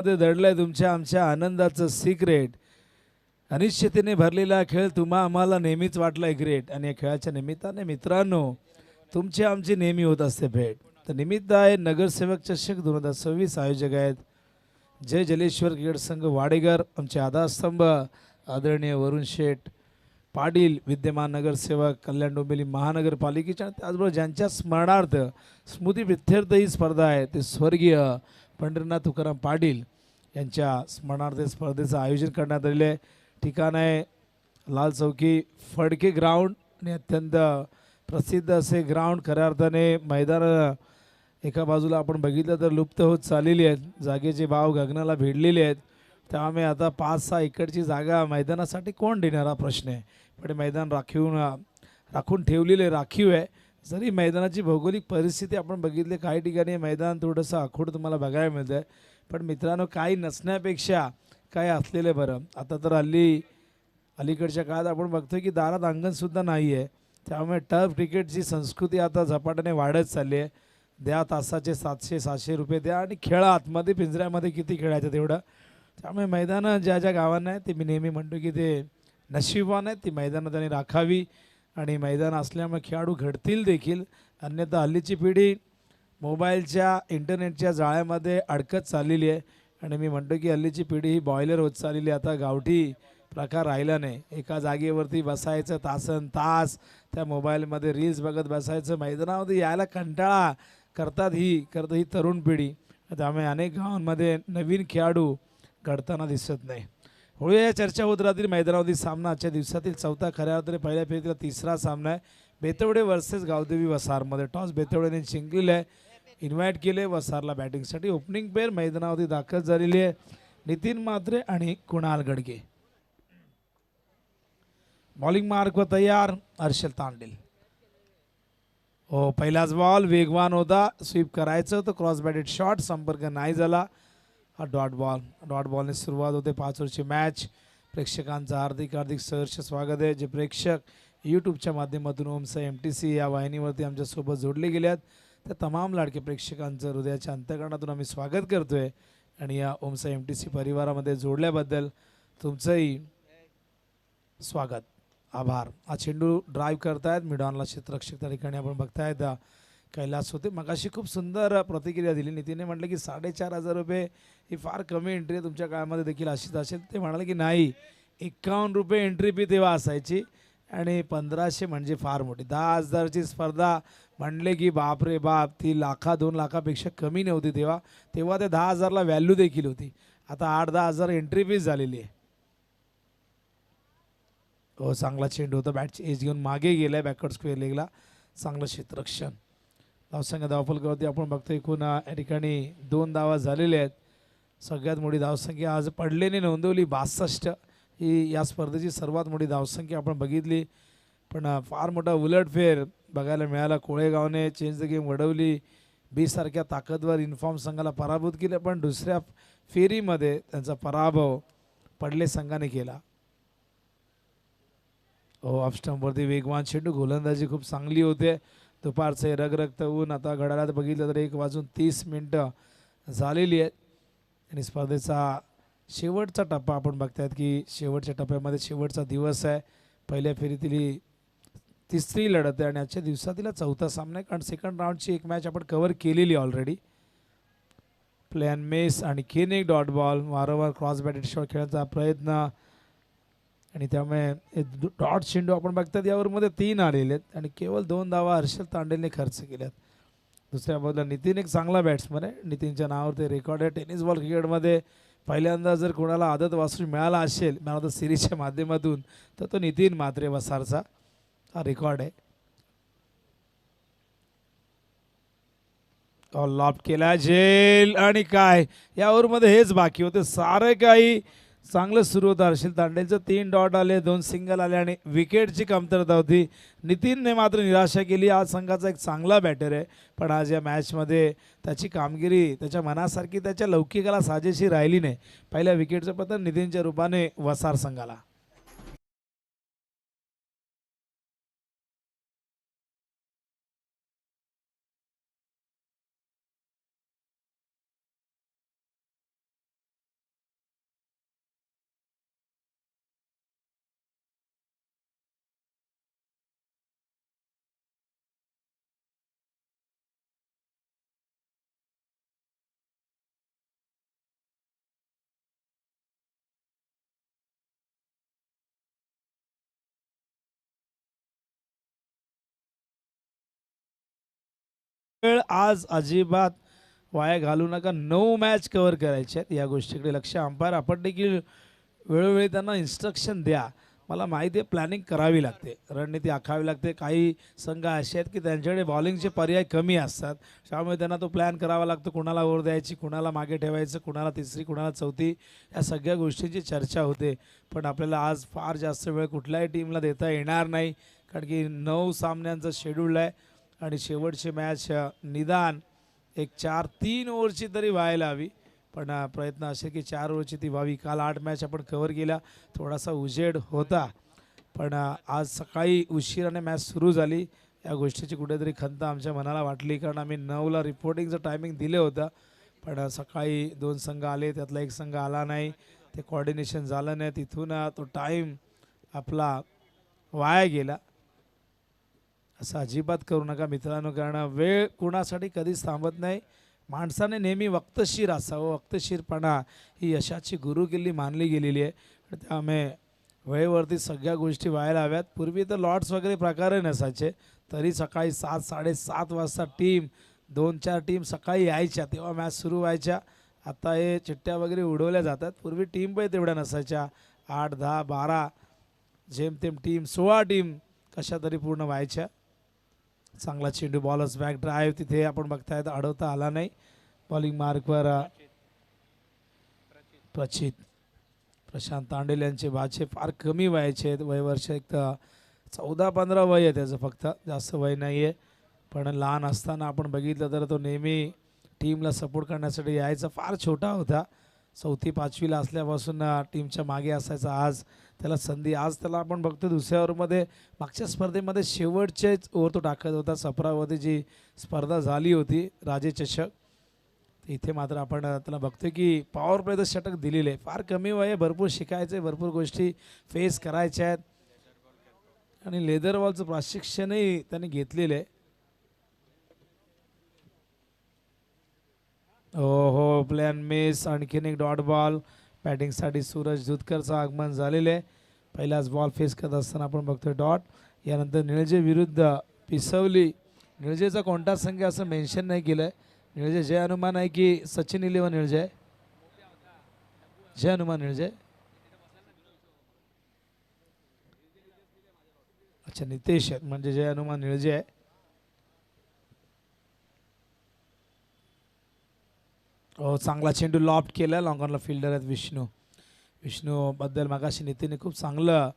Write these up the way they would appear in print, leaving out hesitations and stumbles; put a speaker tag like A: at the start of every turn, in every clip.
A: मध्ये दडलंय तुमच्या आमच्या आनंदाचं सिक्रेट. अनिश्चिततेने भरलेला खेळ तुम्हा आम्हाला नेहमीच वाटलाय ग्रेट. आणि या खेळाच्या निमित्ताने मित्रांनो तुमची आमची नेहमी होत असते भेट. तर निमित्त आहे नगरसेवक चषक 2026. आयोजक आहेत जय जलेश्वर क्रीडा संघ वाडेगर. आमचे आधारस्तंभ आदरणीय वरुण शेठ पाटील, विद्यमान नगरसेवक कल्याण डोंबिवली महानगरपालिकेच्या. त्याचबरोबर ज्यांच्या स्मरणार्थ स्मृती प्रित्यर्थ ही स्पर्धा आहे ते स्वर्गीय पंढरीनाथ तुकाराम पाटील यांच्या स्मरणार्थ स्पर्धेचं आयोजन करण्यात आलेले आहे. ठिकाण आहे लाल चौकी फडके ग्राउंड. आणि अत्यंत प्रसिद्ध असे ग्राउंड. खऱ्या अर्थाने मैदान एका बाजूला आपण बघितलं तर लुप्त होत चाललेली आहेत. जागेचे भाव गगनाला भिडलेले आहेत. त्यामुळे आता 5-6 एकरची जागा मैदानासाठी कोण देणार हा प्रश्न आहे. पण मैदान राखून ठेवलेले राखीव आहे. जरी मैदानाची भौगोलिक परिस्थिती आपण बघितली काही ठिकाणी मैदान थोडंसं आखूड तुम्हाला बघायला मिळतं आहे. पण मित्रांनो काही नसण्यापेक्षा काय असलेलं बरं. आता तर अलीकडच्या काळात आपण बघतोय की दारात अंगणसुद्धा नाही आहे. त्यामुळे टर्फ क्रिकेटची संस्कृती आता झपाट्याने वाढत चालली आहे. द्या तासाचे 700-700 रुपये द्या आणि खेळा आतमध्ये पिंजऱ्यामध्ये किती खेळायचं तेवढं. त्यामुळे मैदानं ज्या ज्या गावांना आहे ते मी नेहमी म्हणतो की ते नशीबवान आहेत. ती मैदानं त्यांनी राखावी आणि मैदान असल्यामुळे खेळाडू घडतील देखील. अन्यथा हल्लीची पिढी मोबाईलच्या इंटरनेटच्या जाळ्यामध्ये अडकत चाललेली आहे. आणि मी म्हणतो की हल्लीची पिढी ही बॉयलर होत चाललेली. आता गावठी प्रकार राहिला नाही. एका जागेवरती बसायचं तासन तास त्या मोबाईलमध्ये रील्स बघत बसायचं. मैदानामध्ये यायला कंटाळा करतात ही तरुण पिढी. त्यामुळे अनेक गावांमध्ये नवीन खेळाडू घडताना दिसत नाही. होळी चर्चा होत राहतील. मैदानावरील सामना आजच्या दिवसातील चौथा, खऱ्या अर्थाने पहिल्या फेरीतला तिसरा सामना आहे. बेतवडे वर्सेस गावदेवी वसारमध्ये. टॉस बेतवडेने जिंकलेलं आहे. इन्व्हाइट केले वसारला बॅटिंगसाठी. ओपनिंग पेअर मैदानावरती दाखल झालेली आहे नितीन म्हात्रे आणि कुणाल गडगे. बॉलिंग मार्कवर तयार हर्षल तांडेल. हो पहिलाच बॉल वेगवान होता. स्वीप करायचं होतं. क्रॉस बॅटेड शॉट संपर्क नाही झाला. हा डॉट बॉलने सुरुवात होते 5 ओव्हरची मॅच. प्रेक्षकांचं हार्दिक सहर्ष स्वागत आहे. जे प्रेक्षक यूट्यूबच्या माध्यमातून ओमसा MTC या वाहिनीवरती आमच्यासोबत जोडले गेले आहेत त्या तमाम लाडके प्रेक्षकांचं हृदयाच्या अंतःकरणातून आम्ही स्वागत करतो आहे. आणि या ओमसा MTC परिवारामध्ये जोडल्याबद्दल तुमचंही स्वागत आभार. हा चेंडू ड्राईव्ह करतायत मिडॉनला क्षेत्ररक्षक त्या ठिकाणी आपण बघतायत कैलास होते. मगाशी खूप सुंदर प्रतिक्रिया दिली. नितीनने म्हटलं की 4,500 रुपये ही फार कमी एंट्री आहे. तुमच्या काळामध्ये देखील अशीच असेल. ते म्हणाले की नाही 51 रुपये एंट्री फी तेव्हा असायची आणि 1,500 म्हणजे फार मोठी. 10,000ची स्पर्धा म्हणले की बाप रे बाप. ती 1,00,000-2 लाखापेक्षा कमी नव्हती तेव्हा. त्या 10,000ला व्हॅल्यू देखील होती. आता 8-10 हजार एंट्री फीज झालेली आहे. हो चांगला चेंडू होता. बॅटची एज घेऊन मागे गेलाय बॅकवर्ड स्क्वेअर लेगला. चांगलं क्षेत्ररक्षण. धावसंख्या धावफलकावरती आपण बघतो एकूण या ठिकाणी 2 धावा झालेले आहेत. सगळ्यात मोठी धावसंख्या आज पडलेने नोंदवली 62. ही या स्पर्धेची सर्वात मोठी धावसंख्या आपण बघितली. पण फार मोठा उलटफेर बघायला मिळाला. कोळेगावने चेंज द गेम घडवली. 20 सारख्या ताकदवर इन्फॉर्म संघाला पराभूत केले. पण दुसऱ्या फेरीमध्ये त्यांचा पराभव पडले संघाने केला. हो ऑफ स्टंपवरती वेगवान चेंडू. गोलंदाजी खूप चांगली होते. दुपारचे रगरगत ऊन. आता घड्याळात बघितलं तर 1:30 झालेली आहेत. आणि स्पर्धेचा शेवटचा टप्पा आपण बघतायत की शेवटच्या टप्प्यामध्ये शेवटचा दिवस आहे. पहिल्या फेरीतील ही तिसरी लढत आहे आणि आजच्या दिवसातील चौथा सामना आहे. कारण सेकंड राऊंडची एक मॅच आपण कव्हर केलेली ऑलरेडी. प्लॅन मेस आणि केन एक डॉट बॉल. वारंवार क्रॉस बॅटेड शॉट खेळण्याचा प्रयत्न आणि त्यामुळे डॉट चेंडू आपण बघतात यावरमध्ये 3 आलेले आहेत आणि केवळ 2 धावा हर्षल तांडेलने खर्च केल्यात. दुसऱ्या बाजूला नितीन एक चांगला बॅट्समन आहे. नितीनच्या नावावर ते रेकॉर्ड आहे. टेनिस बॉल क्रिकेटमध्ये पहिल्यांदा जर कोणाला आदत वासरू मिळाला असेल मॅन ऑफ द सिरीजच्या माध्यमातून तर तो नितीन म्हात्रे वसारचा हा रेकॉर्ड आहे. लॉफ्ट केला झेल आणि काय या ओव्हरमध्ये हेच बाकी होते. सारं काही चांगलं सुरू होतं. हर्षल तांडेलचं 3 डॉट आले, 2 सिंगल आले आणि विकेटची कमतरता होती. नितीनने मात्र निराशा केली. आज संघाचा एक चांगला बॅटर आहे पण आज या मॅचमध्ये त्याची कामगिरी त्याच्या मनासारखी त्याच्या लौकिकाला साजेशी राहिली नाही. पहिल्या विकेटचं पतन नितीनच्या रूपाने वसार संघाला. वेळ आज अजिबात वाया घालू नका. 9 मॅच कव्हर करायचे आहेत, या गोष्टीकडे लक्ष. अंपायर आपण देखील वेळोवेळी त्यांना इन्स्ट्रक्शन द्या. मला माहिती आहे प्लॅनिंग करावी लागते, रणनीती आखावी लागते. काही संघ असे आहेत की त्यांच्याकडे बॉलिंगचे पर्याय कमी असतात, त्यामुळे त्यांना तो प्लॅन करावा लागतो. कुणाला ओव्हर द्यायची, कुणाला मागे ठेवायचं, कुणाला तिसरी, कुणाला चौथी, या सगळ्या गोष्टींची चर्चा होते. पण आपल्याला आज फार जास्त वेळ कुठल्याही टीमला देता येणार नाही, कारण की 9 सामन्यांचं शेड्यूल आहे आणि शेवटची मॅच निदान एक 4-3 ओव्हरची तरी व्हायला हवी. पण प्रयत्न असे की 4 ओव्हरची ती व्हावी. काल 8 मॅच आपण कव्हर केल्या, थोडासा उजेड होता. पण आज सकाळी उशिराने मॅच सुरू झाली, या गोष्टीची कुठेतरी खंत आमच्या मनाला वाटली, कारण आम्ही 9ला रिपोर्टिंगचं टायमिंग दिलं होतं. पण सकाळी 2 संघ आले, त्यातला एक संघ आला नाही, ते कोऑर्डिनेशन झालं नाही, तिथून तो टाईम आपला वाया गेला. असं अजिबात करू नका मित्रांनो, कारण वेळ कुणासाठी कधीच थांबत नाही. माणसाने नेहमी वक्तशीर असावं. वक्तशीरपणा ही यशाची गुरुकिल्ली मानली गेलेली आहे. त्यामुळे वेळेवरती सगळ्या गोष्टी व्हायला हव्यात. पूर्वी तर लॉट्स वगैरे प्रकारही नसायचे, तरी सकाळी 7-7:30 वाजता टीम 2-4 टीम सकाळी यायच्या, तेव्हा मॅच सुरू व्हायच्या. आता हे चिठ्ठ्या वगैरे उडवल्या जातात. पूर्वी टीम पण तेवढ्या नसायच्या, 8, 10, 12, जेमतेम टीम 16 टीम कशा तरी पूर्ण व्हायच्या. चांगला चेंडू, बॉलर्स बॅक ड्राईव्ह, तिथे आपण बघतायत अडवता आला नाही. बॉलिंग मार्कवर प्रशांत तांडेल यांचे बाचे फार कमी वयाचे आहेत. वयवर्ष एक तर 14-15 वय आहे त्याचं, फक्त जास्त वय नाही आहे. पण लहान असताना आपण बघितलं तर तो नेहमी टीमला सपोर्ट करण्यासाठी यायचा. फार छोटा होता, 4थी-5वीला असल्यापासून टीमच्या मागे असायचा. आज त्याला संधी, आज त्याला आपण बघतो दुसऱ्या ओव्हरमध्ये, मागच्या स्पर्धेमध्ये शेवटचेच ओव्हर तो टाकत होता. सप्रावती जी स्पर्धा झाली होती राजे चषक, इथे मात्र आपण त्याला बघतोय की पॉवर प्लेचं षटक दिलेले आहे. फार कमी वय आहे, भरपूर शिकायचं आहे, भरपूर गोष्टी फेस करायच्या आहेत आणि लेदर बॉलचं प्रशिक्षणही त्यांनी घेतलेलं आहे. हो, प्लॅन मिस. आणखीन एक डॉट बॉल. बॅटिंगसाठी सूरज दुधकरचं आगमन झालेलं आहे. पहिलाच बॉल फेस करत असताना आपण बघतोय डॉट. यानंतर निळजे विरुद्ध पिसवली. निळजेचा कोणता संघ असं मेन्शन नाही केलं आहे. निळजे जय हनुमान आहे की सचिन 11 निळजे? जय हनुमान निळजे. अच्छा, नितेश आहेत म्हणजे जय हनुमान निळजे आहे. चांगला चेंडू लॉफ्ट केला, लॉंगॉनला फिल्डर आहेत विष्णूबद्दल मगाशी नितीनने खूप चांगलं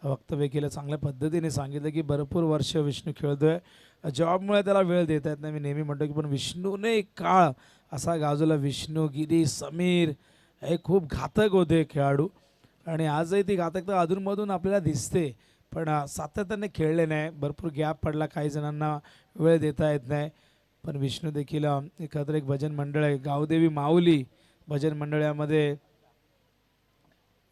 A: वक्तव्य केलं, चांगल्या पद्धतीने सांगितलं की भरपूर वर्ष विष्णू खेळतोय, जॉबमुळे त्याला वेळ देता येत नाही. मी नेहमी म्हणतो की पण विष्णूने एक काळ असा गाजवला. विष्णू, गिरीश, समीर हे खूप घातक होते खेळाडू आणि आजही ती घातकता अधूनमधून आपल्याला दिसते, पण सातत्याने खेळले नाही. भरपूर गॅप पडला, काही जणांना वेळ देता येत नाही. पण विष्णू देखील एकत्र एक भजन मंडळ आहे, गावदेवी माऊली भजन मंडळामध्ये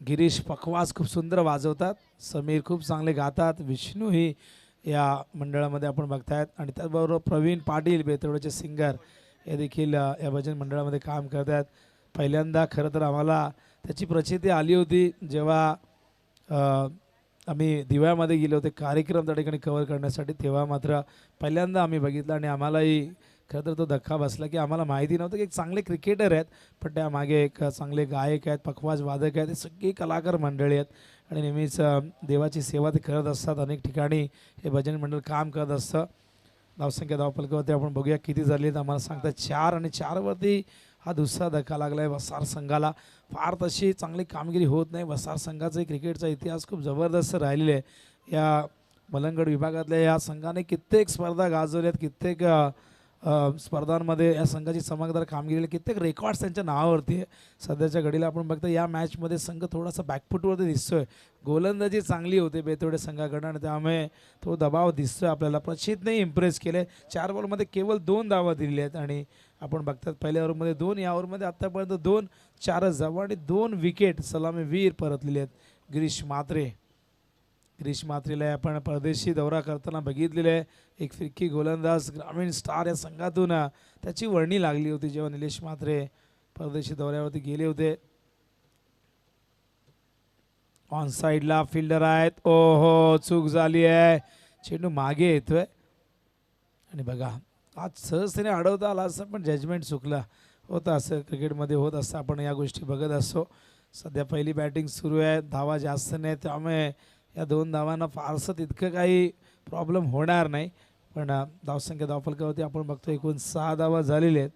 A: गिरीश पखवाज खूप सुंदर वाजवतात, समीर खूप चांगले गातात, विष्णू ही या मंडळामध्ये आपण बघतायत. आणि त्याचबरोबर प्रवीण पाटील बेतवड्याचे सिंगर हे देखील या भजन मंडळामध्ये काम करतात. पहिल्यांदा खरं तर आम्हाला त्याची प्रचिती आली होती जेव्हा आम्ही दिव्यामध्ये गेलो होते कार्यक्रम त्या ठिकाणी कव्हर करण्यासाठी, तेव्हा मात्र पहिल्यांदा आम्ही बघितलं आणि आम्हालाही खरं तर तो धक्का बसला की आम्हाला माहिती नव्हतं की एक चांगले क्रिकेटर आहेत, पण त्यामागे एक चांगले गायक आहेत, पखवाज वादक आहेत, हे सगळी कलाकार मंडळी आहेत आणि नेहमीच देवाची सेवा ते करत असतात. अनेक ठिकाणी हे भजन मंडळ काम करत असतं. धावसंख्या धावपलकावरती आपण बघूया किती झाली आहेत, आम्हाला सांगतात 4 आणि 4वरती हा दुसरा धक्का लागला आहे वसार संघाला. फार तशी चांगली कामगिरी होत नाही. वसार संघाचा क्रिकेटचा इतिहास खूप जबरदस्त राहिलेला आहे. या मलंगड विभागातल्या या संघाने कित्येक स्पर्धा गाजवल्यात, कित्येक स्पर्धांमध्ये या संघाची चमकदार कामगिरी, कित्येक रेकॉर्ड्स त्यांच्या नावावरती आहे. सध्याच्या घडीला आपण बघतो या मॅचमध्ये संघ थोडासा बॅकफुटवरती दिसतोय. गोलंदाजी चांगली होते बेतवडे संघाकडनं आणि त्यामुळे तो दबाव दिसतोय आपल्याला. प्रचितने इम्प्रेस केले, 4 बॉलमध्ये केवळ 2 धावा दिलेल्या आहेत आणि आपण बघतात पहिल्या ओव्हरमध्ये 2, या ओव्हरमध्ये आत्तापर्यंत 2, 4 धावा आणि 2 विकेट. सलामीवीर परतलेले आहेत गिरीश म्हात्रे. गिरीश म्हात्रेला आपण परदेशी दौरा करताना बघितलेलं आहे. एक फिरकी गोलंदाज, ग्रामीण स्टार या संघातून त्याची वर्णी लागली होती जेव्हा निलेश म्हात्रे परदेशी दौऱ्यावरती गेले होते. ऑन साईडला फिल्डर आहेत. ओहो, चूक झाली आहे, चेंडू मागे येतोय आणि बघा आज सहजतेने अडवता आला असं पण जजमेंट चुकलं होतं. असं क्रिकेटमध्ये होत असतं, आपण या गोष्टी बघत असतो. सध्या पहिली बॅटिंग सुरू आहे, धावा जास्त नाही, त्यामुळे या 2 धावांना फारसं तितकं काही प्रॉब्लेम होणार नाही. पण धावसंख्या धावफलकावरती आपण बघतो एकूण 6 धावा झालेले आहेत.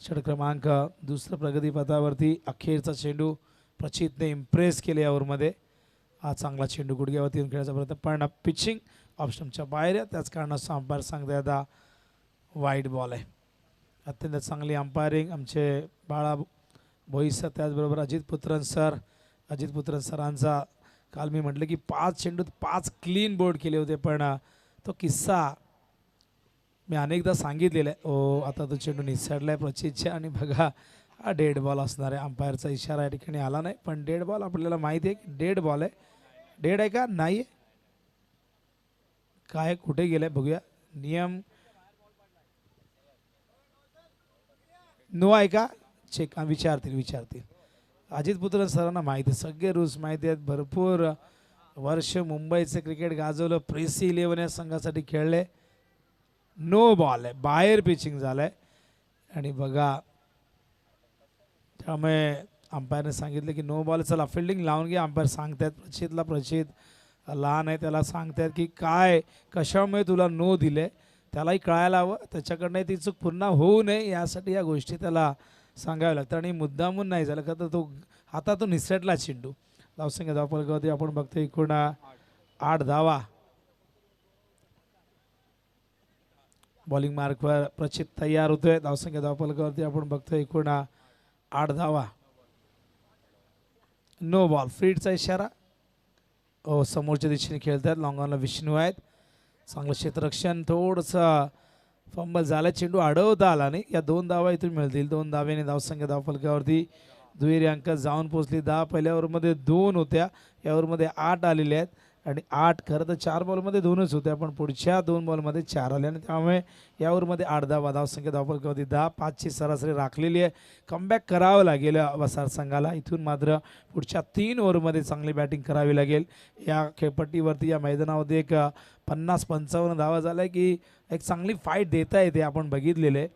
A: षट क्रमांक दुसरं प्रगतीपथावरती. अखेरचा चेंडू प्रचितने इम्प्रेस केले या ओव्हरमध्ये. हा चांगला चेंडू गुडघ्यावरती येऊन खेळायचा प्रयत्न, पण पिचिंग ऑप्शनच्या बाहेर आहे. त्याच कारणास्तव अंपायर सांगते आता वाईड बॉल आहे. अत्यंत चांगली अंपायरिंग आमचे बाळा भोई सर, त्याचबरोबर अजित पुत्रन सर. अजित पुत्रन सरांचा काल मी म्हटलं की 5 चेंडूत 5 क्लीन बोर्ड केले होते, पण तो किस्सा मी अनेकदा सांगितलेला आहे. ओ आता तो चेंडू निसरला आहे प्रचितच्या, आणि बघा हा डेड बॉल असणार आहे. अंपायरचा इशारा या ठिकाणी आला नाही, पण डेड बॉल आपल्याला माहिती आहे की डेड बॉल आहे. डेड आहे का नाही आहे काय कुठे गेलाय बघूया. नियम नो आहे का चेक विचारतील. अजित पुत्र सरांना माहिती, सगळे रूल्स माहिती आहेत. भरपूर वर्ष मुंबईचं क्रिकेट गाजवलं, प्रेसी 11 या संघासाठी खेळले. नो बॉल आहे, बाहेर पिचिंग झालंय. आणि बघा त्यामुळे अंपायरने सांगितलं की नो बॉल, चला फिल्डिंग लावून घ्या. अंपायर सांगतात प्रचित लहान आहे, त्याला सांगतात की काय कशामुळे तुला नो दिले, त्यालाही कळायला हवं. त्याच्याकडनं ती चूक पुन्हा होऊ नये यासाठी या गोष्टी त्याला सांगाव्या लागतात. आणि मुद्दामून नाही झालं का तर तो हातातून निसटला चेंडू. धावसंख्या धावफलकावरती आपण बघतो एकूण 8 धावा. बॉलिंग मार्कवर प्रचित तयार होतोय. धावसंख्या धावफलकावरती आपण बघतो एकूण 8 धावा. नो बॉल, फ्रीडचा इशारा. हो, समोरच्या दिशेने खेळतात. लॉंग ऑनला विष्णू आहेत. चांगलं क्षेत्ररक्षण, थोडंसं फंबल झाला, चेंडू अडवता आला नाही. या 2 धावा इथून मिळतील. 2 धावेने धावसंख्या धावफलकावरती दुहेरी अंक जाऊन पोहोचली. 10 पहिल्या ओव्हरमध्ये 2 होत्या, या ओव्हरमध्ये 8 आलेले आहेत. आणि 8 खरं तर 4 बॉलमध्ये 2च होत्या, पण पुढच्या 2 बॉलमध्ये 4 आले, आणि त्यामुळे या ओव्हरमध्ये 8 धावा. धावसंख्या धावफलकावरती 10-5ची सरासरी राखलेली आहे. कमबॅक करावं लागेल वसार संघाला. इथून मात्र पुढच्या 3 ओव्हरमध्ये चांगली बॅटिंग करावी लागेल. या खेळपट्टीवरती या मैदानामध्ये एक 50-55 धावा झाल्या की एक चांगली फाईट देता येते, आपण बघितलेले.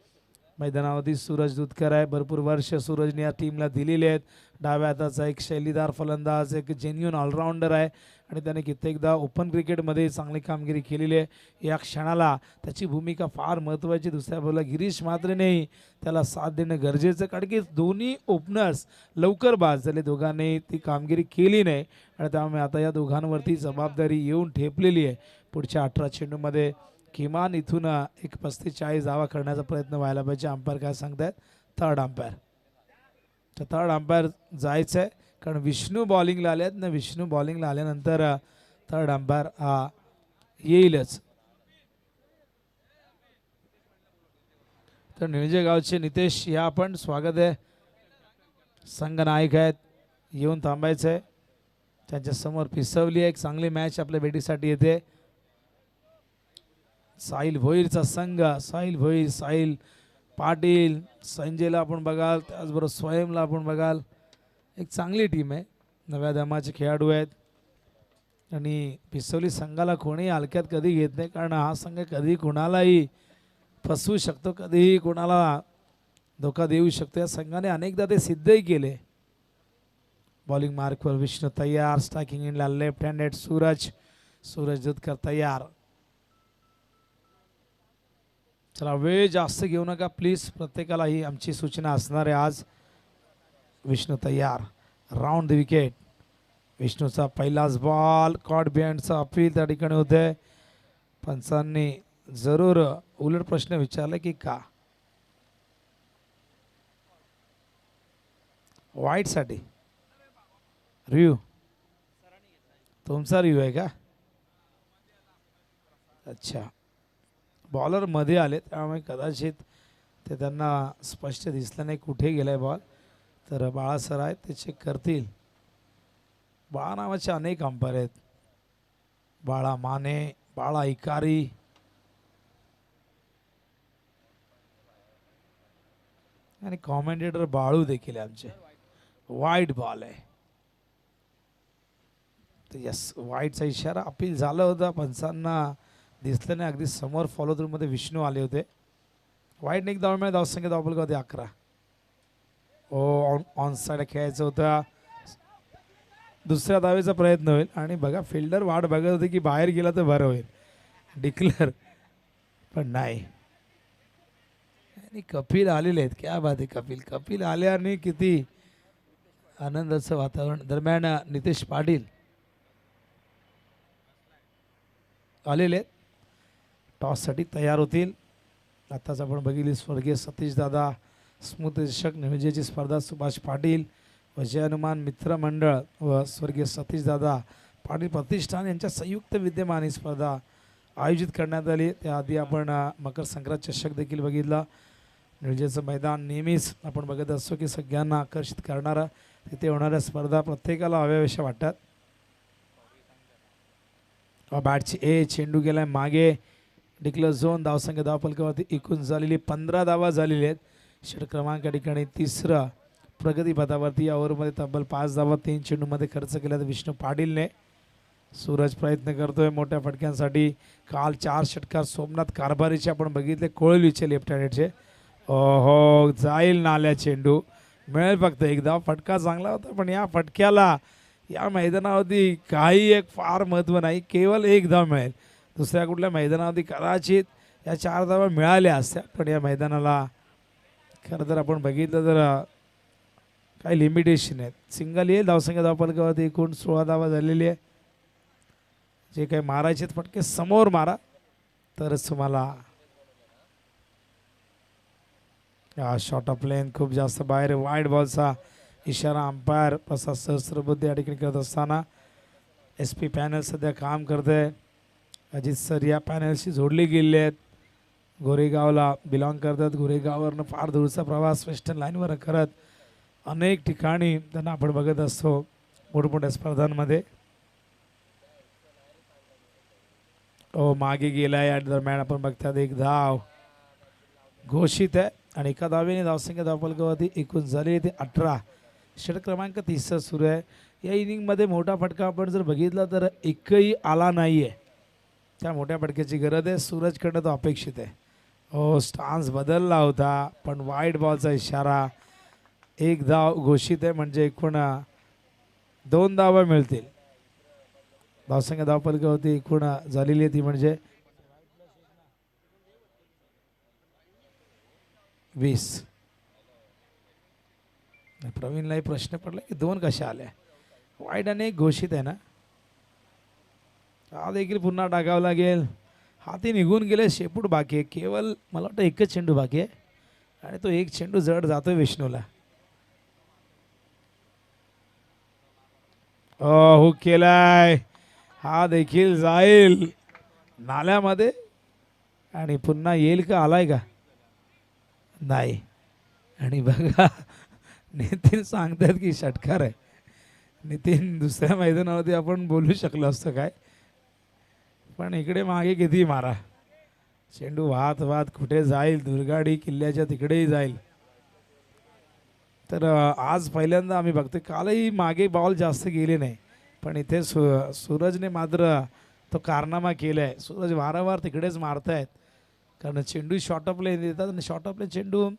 A: मैदानावरती सूरज दुधकर आहे. भरपूर वर्ष सूरजने या टीमला दिलेली आहेत. डाव्या हाताचा एक शैलीदार फलंदाज, एक जेन्युन ऑलराऊंडर आहे, आणि त्याने कित्येकदा ओपन क्रिकेटमध्ये चांगली कामगिरी केलेली आहे. या क्षणाला त्याची भूमिका फार महत्त्वाची. दुसऱ्या बॉलला गिरीश म्हात्रेनेही त्याला साथ देणं गरजेचं, कारण की दोन्ही ओपनर्स लवकर बाद झाले. दोघांनी ती कामगिरी केली नाही, आणि त्यामुळे आता या दोघांवरती जबाबदारी येऊन ठेपलेली आहे. पुढच्या 18 चेंडूमध्ये किमान इथून एक 35-40 धावा करण्याचा प्रयत्न व्हायला पाहिजे. अंपायर काय सांगतायत? Third umpire. तर थर्ड अंपायर जायचं आहे, कारण विष्णू बॉलिंगला आले आहेत ना. विष्णू बॉलिंगला आल्यानंतर थर्ड अंपायर हा येईलच. तर निळजे गावचे नितेश या आपण स्वागत आहे. संघ नायक आहेत, येऊन थांबायचं आहे. त्यांच्या समोर पिसवली आहे. एक चांगली मॅच आपल्या भेटीसाठी येते. साहिल भोईरचा संघ, साहिल भोईर, साहिल पाटील, संजयला आपण बघाल, त्याचबरोबर स्वयंला आपण बघाल. एक चांगली टीम आहे, नव्या दमाचे खेळाडू आहेत. आणि पिसवली संघाला कोणी हलक्यात कधी घेत नाही, कारण हा संघ कधी कोणालाही फसवू शकतो, कधीही कोणाला धोका देऊ शकतो. या संघाने अनेकदा ते सिद्धही केले. बॉलिंग मार्कवर विष्णू तयार. Striking इनला left handed Suraj Dudhkar तयार. चला वेळ जास्त घेऊ नका प्लीज, प्रत्येकाला ही आमची सूचना असणार आहे आज. विष्णू तयार. Round the wicket. विष्णूचा पहिलाच बॉल कॉट बिहाइंडचा अपील त्या ठिकाणी होते. पंचांनी जरूर उलट प्रश्न विचारला की का वाईट साठी रिव्ह्यू, तुमचा रिव्ह्यू आहे का? अच्छा, बॉलर मध्ये आले त्यामुळे कदाचित ते त्यांना स्पष्ट दिसलं नाही कुठे गेलाय बॉल. तर बाळा सर आहेत, ते चेक करतील. बाळा नावाचे अनेक अंपायर आहेत. बाळा माने, बाळा इकारी, आणि कॉमेंटेटर बाळू देखील आमचे. वाईट बॉल आहे. तर यस, वाईटचा इशारा अपील झाला होता. पंचांना दिसलं नाही, अगदी समोर फॉलो थ्रू मध्ये विष्णू आले होते. वाईट एक धाव मिळाली, धावसंख्या धावफलक होते 11. ऑन साइड खेळायचं होतं. दुसऱ्या धावेचा प्रयत्न होईल आणि बघा फिल्डर वाट बघत होते की बाहेर गेला तर बरं होईल, डिक्लेअर, पण नाही. आणि कपिल आलेले आहेत, क्या बात आहे. कपिल आले आणि किती आनंदाचं वातावरण. दरम्यान नितेश पाटील आलेले आहेत, टॉससाठी तयार होतील. आताच आपण बघितली स्वर्गीय सतीश दादा स्मृतिचषक नियोजनाची स्पर्धा, सुभाष पाटील विजय हनुमान मित्र मंडळ व स्वर्गीय सतीश दादा पाटील प्रतिष्ठान यांच्या संयुक्त विद्यमान ही स्पर्धा आयोजित करण्यात आली. त्याआधी आपण मकर संक्रांत चषक देखील बघितला. नियोजनाचं मैदान नेहमीच आपण बघत असतो की सगळ्यांना आकर्षित करणारा, तिथे होणाऱ्या स्पर्धा प्रत्येकाला हव्याशा वाटतात. बॅटची चेंडू गेलाय मागे, डिक्लेअर झोन. धावसंख्या धावफलकावरती एकूण झालेली 15 धावा झालेली आहेत. षटक क्रमांक या ठिकाणी तिसरा प्रगतीपथावरती. या ओव्हरमध्ये तब्बल 5 धावा 3 चेंडूमध्ये खर्च केल्या विष्णू पाटीलने. सूरज प्रयत्न करतोय मोठ्या फटक्यांसाठी. काल 4 षटकार सोमनाथ कारभारीचे आपण बघितले, कोळवीचे लेफ्ट हँडेडचे. ओहो, जाईल नाल्या चेंडू, मिळेल फक्त एक धाव. फटका चांगला होता पण या फटक्याला या मैदानावरती काही एक फार महत्त्व नाही, केवळ एक धाव मिळेल. दुसऱ्या कुठल्या मैदानावरती कदाचित या 4 धावा मिळाल्या असत्या, पण या मैदानाला खरं तर आपण बघितलं तर काही लिमिटेशन आहेत. सिंगल येईल. धावसंख्या धावफलकावरती एकूण 16 धावा झालेली आहे. जे काही मारायचे फटके समोर मारा तरच तुम्हाला. शॉर्ट ऑफ लेन खूप जास्त बाहेर, वाईड बॉलचा इशारा अंपायर प्रसाद सहस्त्रबुद्धे या ठिकाणी करत असताना. SP पॅनल सध्या काम करते. अजित सर या पॅनलशी जोडले गेले आहेत, गोरेगावला बिलॉंग करतात. गोरेगाववरनं फार दूरचा प्रवास वेस्टर्न लाईनवर करत अनेक ठिकाणी त्यांना आपण बघत असतो मोठमोठ्या स्पर्धांमध्ये. मागे गेलाय. या दरम्यान आपण बघतात एक धाव घोषित आहे आणि एका धावेने धावसंख्या धावफलकावरती एकूण झाली ते 18. षटक क्रमांक 30 सुरू आहे. या इनिंगमध्ये मोठा फटका आपण जर बघितला तर एकही आला नाही आहे. त्या मोठ्या फटक्याची गरज आहे, सूरजकडनं तो अपेक्षित आहे. स्टान्स बदलला होता पण वाईड बॉलचा इशारा. एक धाव घोषित आहे म्हणजे एकूण 2 धावा मिळतील. धावसंख्या धावफलकावरती एकूण झालेली आहे ती म्हणजे 20. प्रवीणलाही प्रश्न पडला की 2 कशा आल्या. वाईड आणि एक घोषित आहे ना, हा देखील पुन्हा टाकावं लागेल. हाती निघून गेले, शेपूट बाकी आहे. केवळ मला वाटतं एकच चेंडू बाकी आहे आणि तो एक चेंडू जड जातोय विष्णूला. हुक केलाय, हा देखील जाईल नाल्यामध्ये आणि पुन्हा येईल का, आलाय का नाही. आणि बघा नितीन सांगतात की षटकार आहे. नितीन दुसऱ्या मैदानावरती आपण बोलू शकलो असतं काय, पण इकडे मागे किती मारा. चेंडू वाहत वाहत कुठे जाईल, दुर्गाडी किल्ल्याच्या तिकडेही जाईल. तर आज पहिल्यांदा आम्ही बघतोय, कालही मागे बॉल जास्त गेले नाही पण इथे सूरजने मात्र तो कारनामा केला आहे. सूरज वारंवार तिकडेच मारतायत कारण चेंडू शॉर्ट ऑफ लेन देतात आणि शॉर्ट ऑफ लेन चेंडू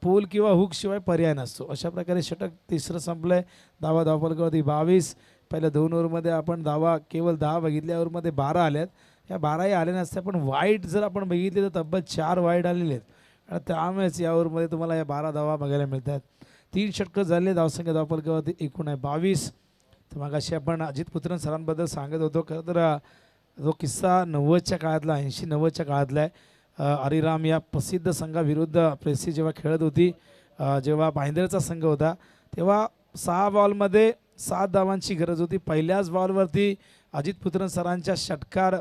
A: पूल किंवा हुक शिवाय पर्याय नसतो. अशा प्रकारे षटक तिसरं संपलंय. धावा धावफलकावरती 22. पहिल्या 2 ओव्हरमध्ये आपण धावा केवळ 10 बघितल्या, ओव्हरमध्ये 12 आल्यात. या 12ही आल्या नसत्या पण वाईट जर आपण बघितले तर तब्बल 4 वाईट आलेले आहेत आणि त्यामुळेच या ओव्हरमध्ये तुम्हाला या 12 धावा बघायला मिळतात. 3 षटकं झाले. धावसंख्या धावफलकावरती एकूण आहे 22. तर मग अशी आपण अजित पुत्रन सरांबद्दल सांगत होतो. खरं तर जो किस्सा 90च्या काळातला, 80-90च्या काळातला आहे. हरिराम या प्रसिद्ध संघाविरुद्ध प्रेसी जेव्हा खेळत होती, जेव्हा भाईंदरचा संघ होता, तेव्हा 6 बॉलमध्ये 7 धावांची गरज होती. पहिल्याच बॉलवरती अजित पुत्रन सरांच्या षटकार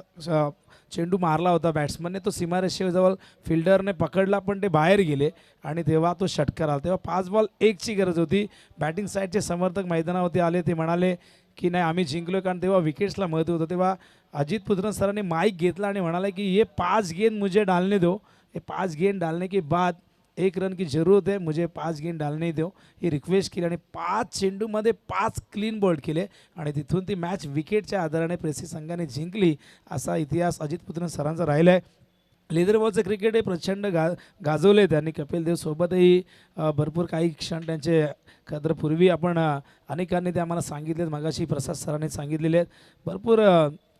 A: चेंडू मारला होता बॅट्समनने. तो सीमारेषेजवळ फिल्डरने पकडला पण ते बाहेर गेले आणि तेव्हा तो षटकार आला. तेव्हा 5 बॉल 1ची गरज होती. बॅटिंग साईडचे समर्थक मैदानावरती आले. ते म्हणाले की नाही आम्ही जिंकलो, कारण तेव्हा विकेट्सला महत्त्व होतं. तेव्हा अजित पुत्रन सरांनी माईक घेतला आणि म्हणाले की ये 5 गेंद मुझे डालने दो, ये 5 गेंद डालने के बाद एक रन की जरूरत है, मुझे 5 गेंद डालने दो ही रिक्वेस्ट केली आणि 5 चेंडूमध्ये 5 क्लीन बॉल्ड केले आणि तिथून ती मॅच विकेटच्या आधाराने प्रेसी संघाने जिंकली. असा इतिहास अजित पुत्र सरांचा राहिला आहे. लेदर बॉलचं क्रिकेट हे प्रचंड गाजवले त्यांनी. कपिल देव सोबतही भरपूर काही क्षण त्यांचे तर पूर्वी आपण अनेकांनी ते आम्हाला सांगितलेत, मगाशी प्रसाद सरांनी सांगितलेले आहेत. भरपूर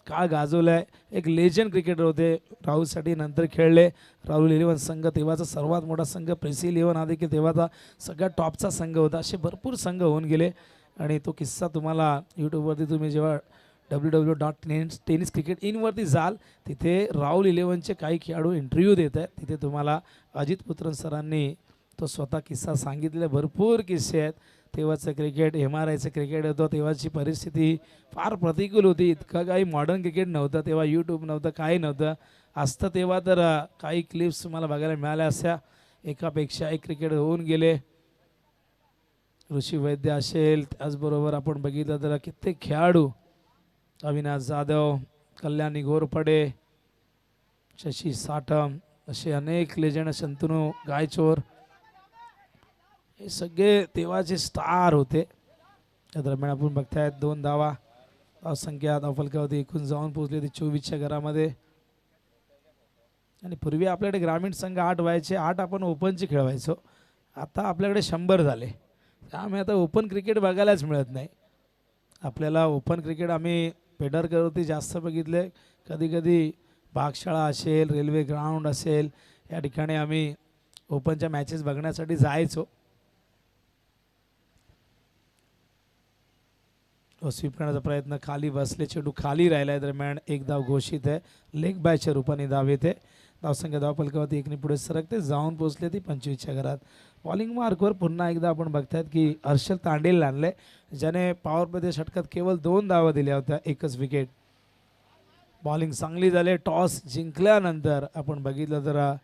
A: काळ गाजवला आहे. एक लेजंड क्रिकेटर होते. राहुलसाठी नंतर खेळले. राहुल 11 संघ तेव्हाचा सर्वात मोठा संघ, प्रेसी 11 हा देखील तेव्हाचा सगळ्यात टॉपचा संघ होता. असे भरपूर संघ होऊन गेले आणि तो किस्सा तुम्हाला यूट्यूबवरती तुम्ही जेव्हा www.tenniscricket.in वरती जाल, तिथे राहुल 11चे काही खेळाडू इंटरव्ह्यू देत आहेत. तिथे तुम्हाला अजित पुत्रन सरांनी तो स्वतः किस्सा सांगितलेले भरपूर किस्से आहेत. तेव्हाचं क्रिकेट, MRIचं क्रिकेट होतं, तेव्हाची परिस्थिती फार प्रतिकूल होती. इतकं काही मॉडर्न क्रिकेट नव्हतं तेव्हा, यूट्यूब नव्हतं, काही नव्हतं. असतं तेव्हा तर काही क्लिप्स तुम्हाला बघायला मिळाल्या असत्या. एकापेक्षा एक क्रिकेट होऊन गेले. ऋषी वैद्य असेल, त्याचबरोबर आपण बघितलं तर कित्येक खेळाडू, अविनाश जाधव, कल्याणी घोरपडे, शशी साठम, असे अनेक लेजंड, शंतनू गायचोर, हे सगळे तेव्हाचे स्टार होते. त्या दरम्यान आपण बघतायत 2 धावा, धावसंख्या धावफलकावरती एकूण जाऊन पोहोचली होती 24च्या घरामध्ये. आणि पूर्वी आपल्याकडे ग्रामीण संघ 8 व्हायचे, 8 आपण ओपनचे खेळवायचो. आता आपल्याकडे 100 झाले. त्यामुळे आता ओपन क्रिकेट बघायलाच मिळत नाही आपल्याला. ओपन क्रिकेट आम्ही पेडरकरवरती जास्त बघितले. कधी कधी भागशाळा असेल, रेल्वे ग्राउंड असेल, या ठिकाणी आम्ही ओपनच्या मॅचेस बघण्यासाठी जायचो. स्वीप करण्याचा प्रयत्न, खाली बसले, चेंडू खाली राहिला आहे. दरम्यान एक धाव घोषित आहे. लेग बायच्या रूपाने धाव येते. धावसंख्या धावफलकावरती एकने पुढे सरकते, जाऊन पोहोचले ती 25च्या घरात. बॉलिंग मार्कवर पुन्हा एकदा आपण बघतायत की हर्षल तांडेल आणले, ज्याने पॉवर प्लेच्या षटकात केवळ 2 धावा दिल्या होत्या, एकच विकेट. बॉलिंग चांगली झाली. टॉस जिंकल्यानंतर आपण बघितलं तर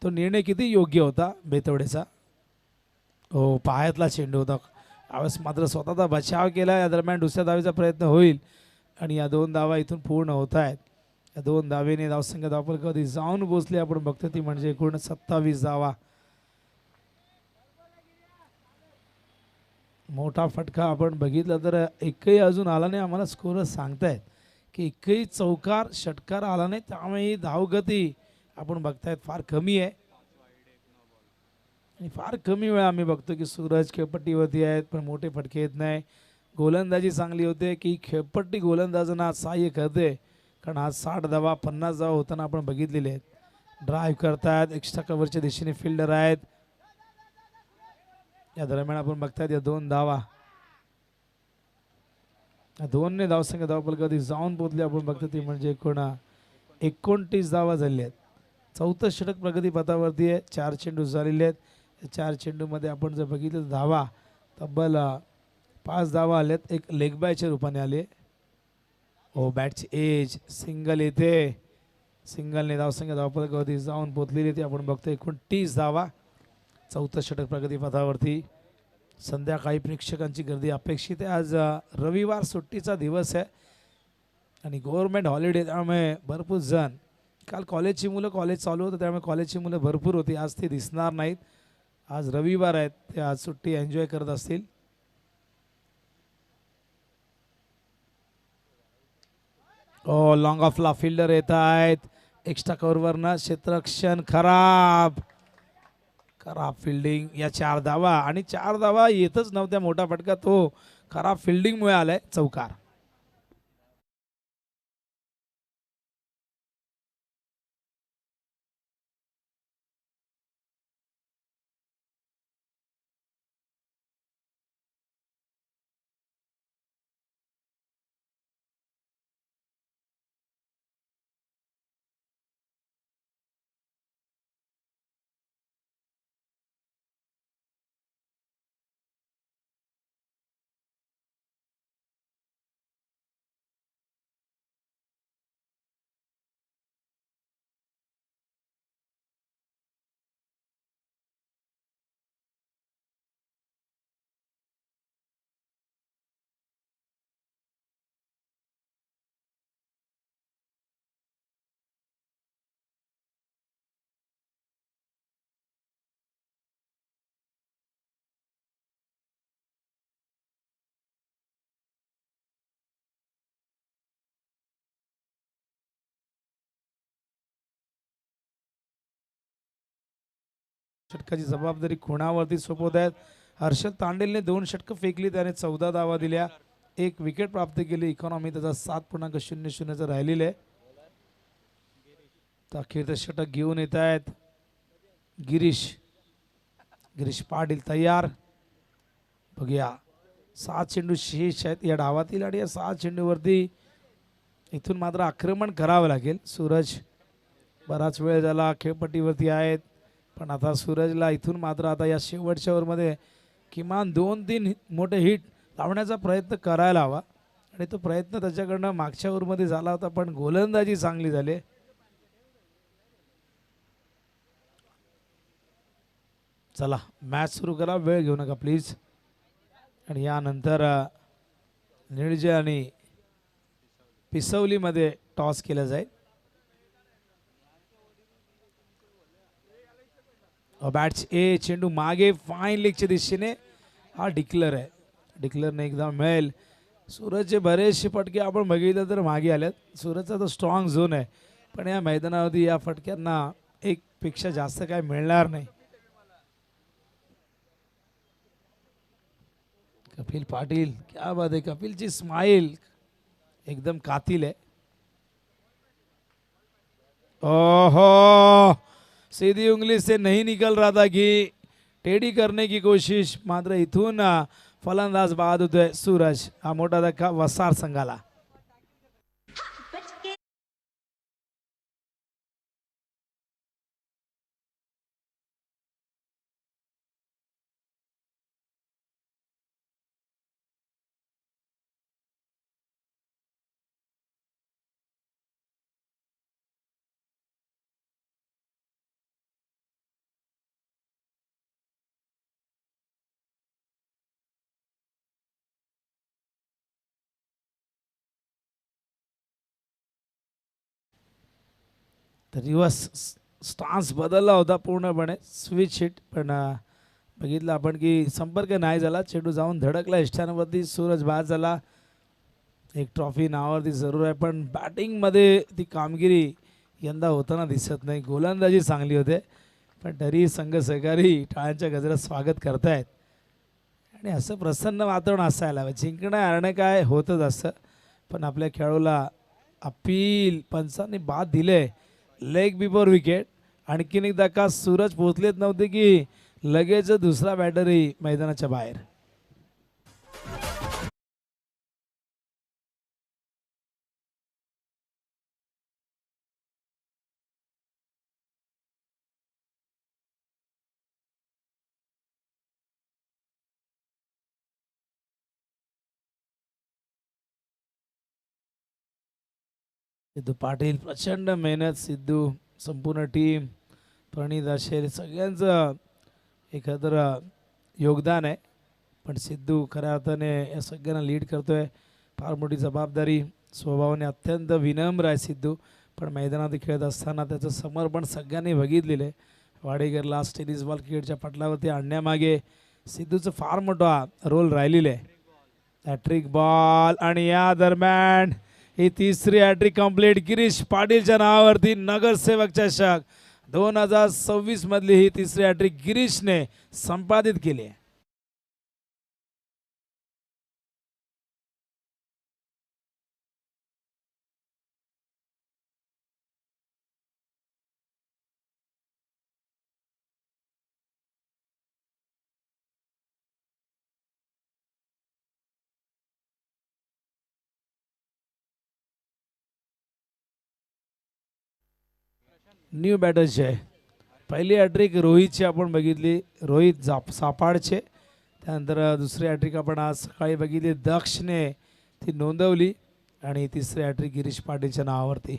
A: तो निर्णय किती योग्य होता बेतवडेचा. हो, पायातला चेंडू होता. यावेळेस मात्र स्वतःचा बचाव केला. या दरम्यान दुसऱ्या धावेचा प्रयत्न होईल आणि या 2 धावा इथून पूर्ण होत आहेत. या 2 धावेने धावसंख्या धावफलकावरती जाऊन पोहोचली. आपण बघतो ती म्हणजे एकूण 27 धावा. मोठा फटका आपण बघितला तर एकही अजून आला नाही. आम्हाला स्कोर सांगतायत की एकही चौकार षटकार आला नाही, त्यामुळे धावगती आपण बघतायत फार कमी आहे. आणि फार कमी वेळा आम्ही बघतो की सूरज खेळपट्टीवरती आहेत पण मोठे फटके येत नाही. गोलंदाजी चांगली होते की खेळपट्टी गोलंदाजांना सहाय्य करते, कारण आज 60 धावा 50 धावा होताना आपण बघितलेले आहेत. ड्राईव्ह करतात, एक्स्ट्रा कव्हरच्या दिशेने फिल्डर आहेत. या दरम्यान आपण बघतायत या 2 धावा, या 2ने धावसंख्या धावफलकावरती जाऊन पोहोचले. आपण बघतो ती म्हणजे एकूण 29 धावा झालेल्या आहेत. 4थं षटक प्रगती पथावरती आहे. 4 चेंडू झालेले आहेत. 4 चेंडूमध्ये आपण जर बघितलं तर धावा तब्बल 5 धावा आल्यात. एक लेग बायच्या रूपाने आले. हो, बॅटची एज, सिंगल येते. सिंगलने धावसंख्या धावफलकावरती जाऊन पोहोचलेली ती आपण बघतो 29 धावा. 4थं षटक प्रगती पथावरती. संध्याकाळी प्रेक्षकांची गर्दी अपेक्षित आहे. आज रविवार सुट्टीचा दिवस आहे आणि गव्हर्नमेंट हॉलिडे, त्यामुळे भरपूर जण, काल कॉलेजची मुलं, कॉलेज चालू होतं त्यामुळे कॉलेजची मुलं भरपूर होती. आज ते दिसणार नाहीत. आज रविवार आहेत, ते आज सुट्टी एन्जॉय करत असतील. लॉंग ऑफला फिल्डर येत आहेत. एक्स्ट्रा कव्हरवरनं क्षेत्ररक्षण खराब, खराब फिल्डिंग. या 4 धावा, आणि 4 धावा येतच नव्हत्या. मोठा फटका तो खराब फिल्डिंगमुळे आलाय, चौकार. षटकाची जबाबदारी खुणावरती सोपवत आहेत. हर्षद तांडेलने 2 षटकं फेकली, त्याने 14 धावा दिल्या, 1 विकेट प्राप्त केली. इकॉनॉमी त्याचा 7.00 राहिलेला आहे. तर अखेर षटक घेऊन येत आहेत गिरीश पाटील तयार. बघूया 7 चेंडू शेष आहेत या डावातील आणि या 7 चेंडूवरती इथून मात्र आक्रमण करावं लागेल. सूरज बराच वेळ झाला खेळपट्टीवरती आहेत, पण आता सूरजला इथून मात्र आता या शेवटच्या ओव्हरमध्ये किमान 2-3 मोठे हिट लावण्याचा प्रयत्न करायला हवा आणि तो प्रयत्न त्याच्याकडनं मागच्या ओव्हरमध्ये झाला होता, पण गोलंदाजी चांगली झाली. चला मॅच सुरू करा, वेळ घेऊ नका प्लीज. आणि यानंतर निळजे आणि पिसवलीमध्ये टॉस केला जाईल. बॅट्स ए चेंडू मागे फाईन लेगच्या दिशेने, हा डिक्लेअर आहे. डिक्लेअरने एकदा मिळेल. सूरजचे बरेचसे फटके आपण बघितलं तर मागे आलेत. सूरजचा तो स्ट्रॉंग झोन आहे, पण या मैदानावरती या फटक्यांना 1 पेक्षा जास्त काय मिळणार नाही. कपिल पाटील, क्या बात आहे. कपिलची स्माइल एकदम कातिल है. ओहो, सीधी उंगली से नहीं निकल रहा था कि टेढ़ी करने की कोशिश, मात्र इथून फलंदाज बाद होतोय सूरज. हा मोठा धक्का वसार संघाला. रिवर्स स्टान्स बदलला होता पूर्णपणे, स्विच हिट, पण बघितलं आपण की संपर्क नाही झाला. चेंडू जाऊन धडकला इष्टांवरती, सूरज बाद झाला. एक ट्रॉफी नावावरती जरूर आहे, पण बॅटिंगमध्ये ती कामगिरी यंदा होताना दिसत नाही. गोलंदाजी चांगली होते, पण तरी संघ सहकारी टाळ्यांच्या गजरात स्वागत करतायत. आणि असं प्रसन्न वातावरण असायला हवं. जिंकणं हारणं काय होतच असतं, पण आपल्या खेळाडूला अपील पंचांनी बाद दिले. Leg before wicket. आणखीन एक धक्का. सूरज पोचलेच नव्हते की लगेच दुसरा बॅटरी मैदानाच्या बाहेर. सिद्धू पाटील, प्रचंड मेहनत. सिद्धू, संपूर्ण टीम, प्रणित असेल, सगळ्यांचं एकत्र योगदान आहे. पण सिद्धू खऱ्या अर्थाने या सगळ्यांना लीड करतोय. फार मोठी जबाबदारी. स्वभावाने अत्यंत विनम्र आहे सिद्धू, पण मैदानात खेळत असताना त्याचं समर्पण सगळ्यांनी बघितलेलं आहे. वाडेकरला टेनिस बॉल क्रिकेटच्या पटलावरती आणण्यामागे सिद्धूचं फार मोठा रोल राहिलेला आहे. हॅट्रिक बॉल, आणि या दरम्यान ही तिसरी हॅट्रिक कंप्लीट गिरीश पाटीलच्या नावावरती. नगरसेवक चषक 2026 मधली ही तिसरी हॅट्रिक गिरीशने संपादित केली आहे. न्यू बॅटर्सचे पहिली हॅट्रिक रोहितची आपण बघितली, रोहित सापाडचे. त्यानंतर दुसरी हॅट्रिक आपण आज सकाळी बघितली, दक्षने ती नोंदवली. आणि तिसरी हॅट्रिक गिरीश पाटीलच्या नावावरती.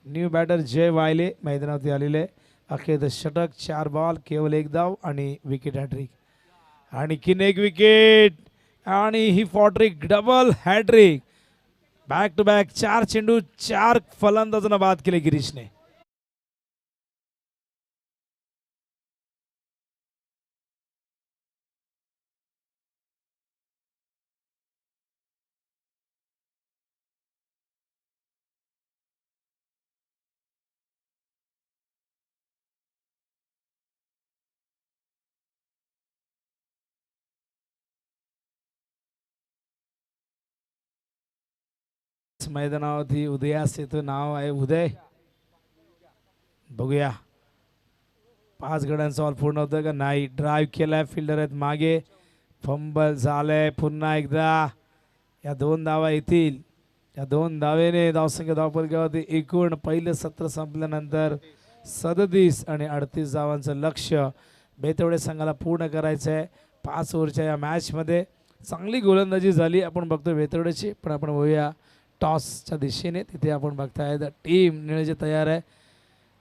A: न्यू बॅटर जय वायले मैदानावरती आलेले. अखेर षटक, 4 बॉल, केवळ 1 धाव आणि विकेट हॅट्रिक. आणखीन एक विकेट आणि ही फॉट्रिक, double hattrick. Back to back 4 चेंडू 4 फलंदाजांना बाद केले गिरीशने. मैदानावरती उदयास येतो, नाव आहे उदय. बघूया 5 गड्यांचा ऑल पूर्ण होतं का नाही. ड्राईव्ह केलाय, फिल्डर आहेत मागे, फंबल झालंय. पुन्हा एकदा या 2 धावा येतील. या 2 धावेने धावसंख्या धावपलकावरती एकूण पहिलं सत्र संपल्यानंतर 37 आणि 38 धावांचं लक्ष्य बेतवडे संघाला पूर्ण करायचं आहे 5 ओव्हरच्या या मॅचमध्ये. चांगली गोलंदाजी झाली आपण बघतो बेतवडेची. पण आपण बघूया टॉसच्या दिशेने. तिथे आपण बघताय टीम निळजे तयार आहे.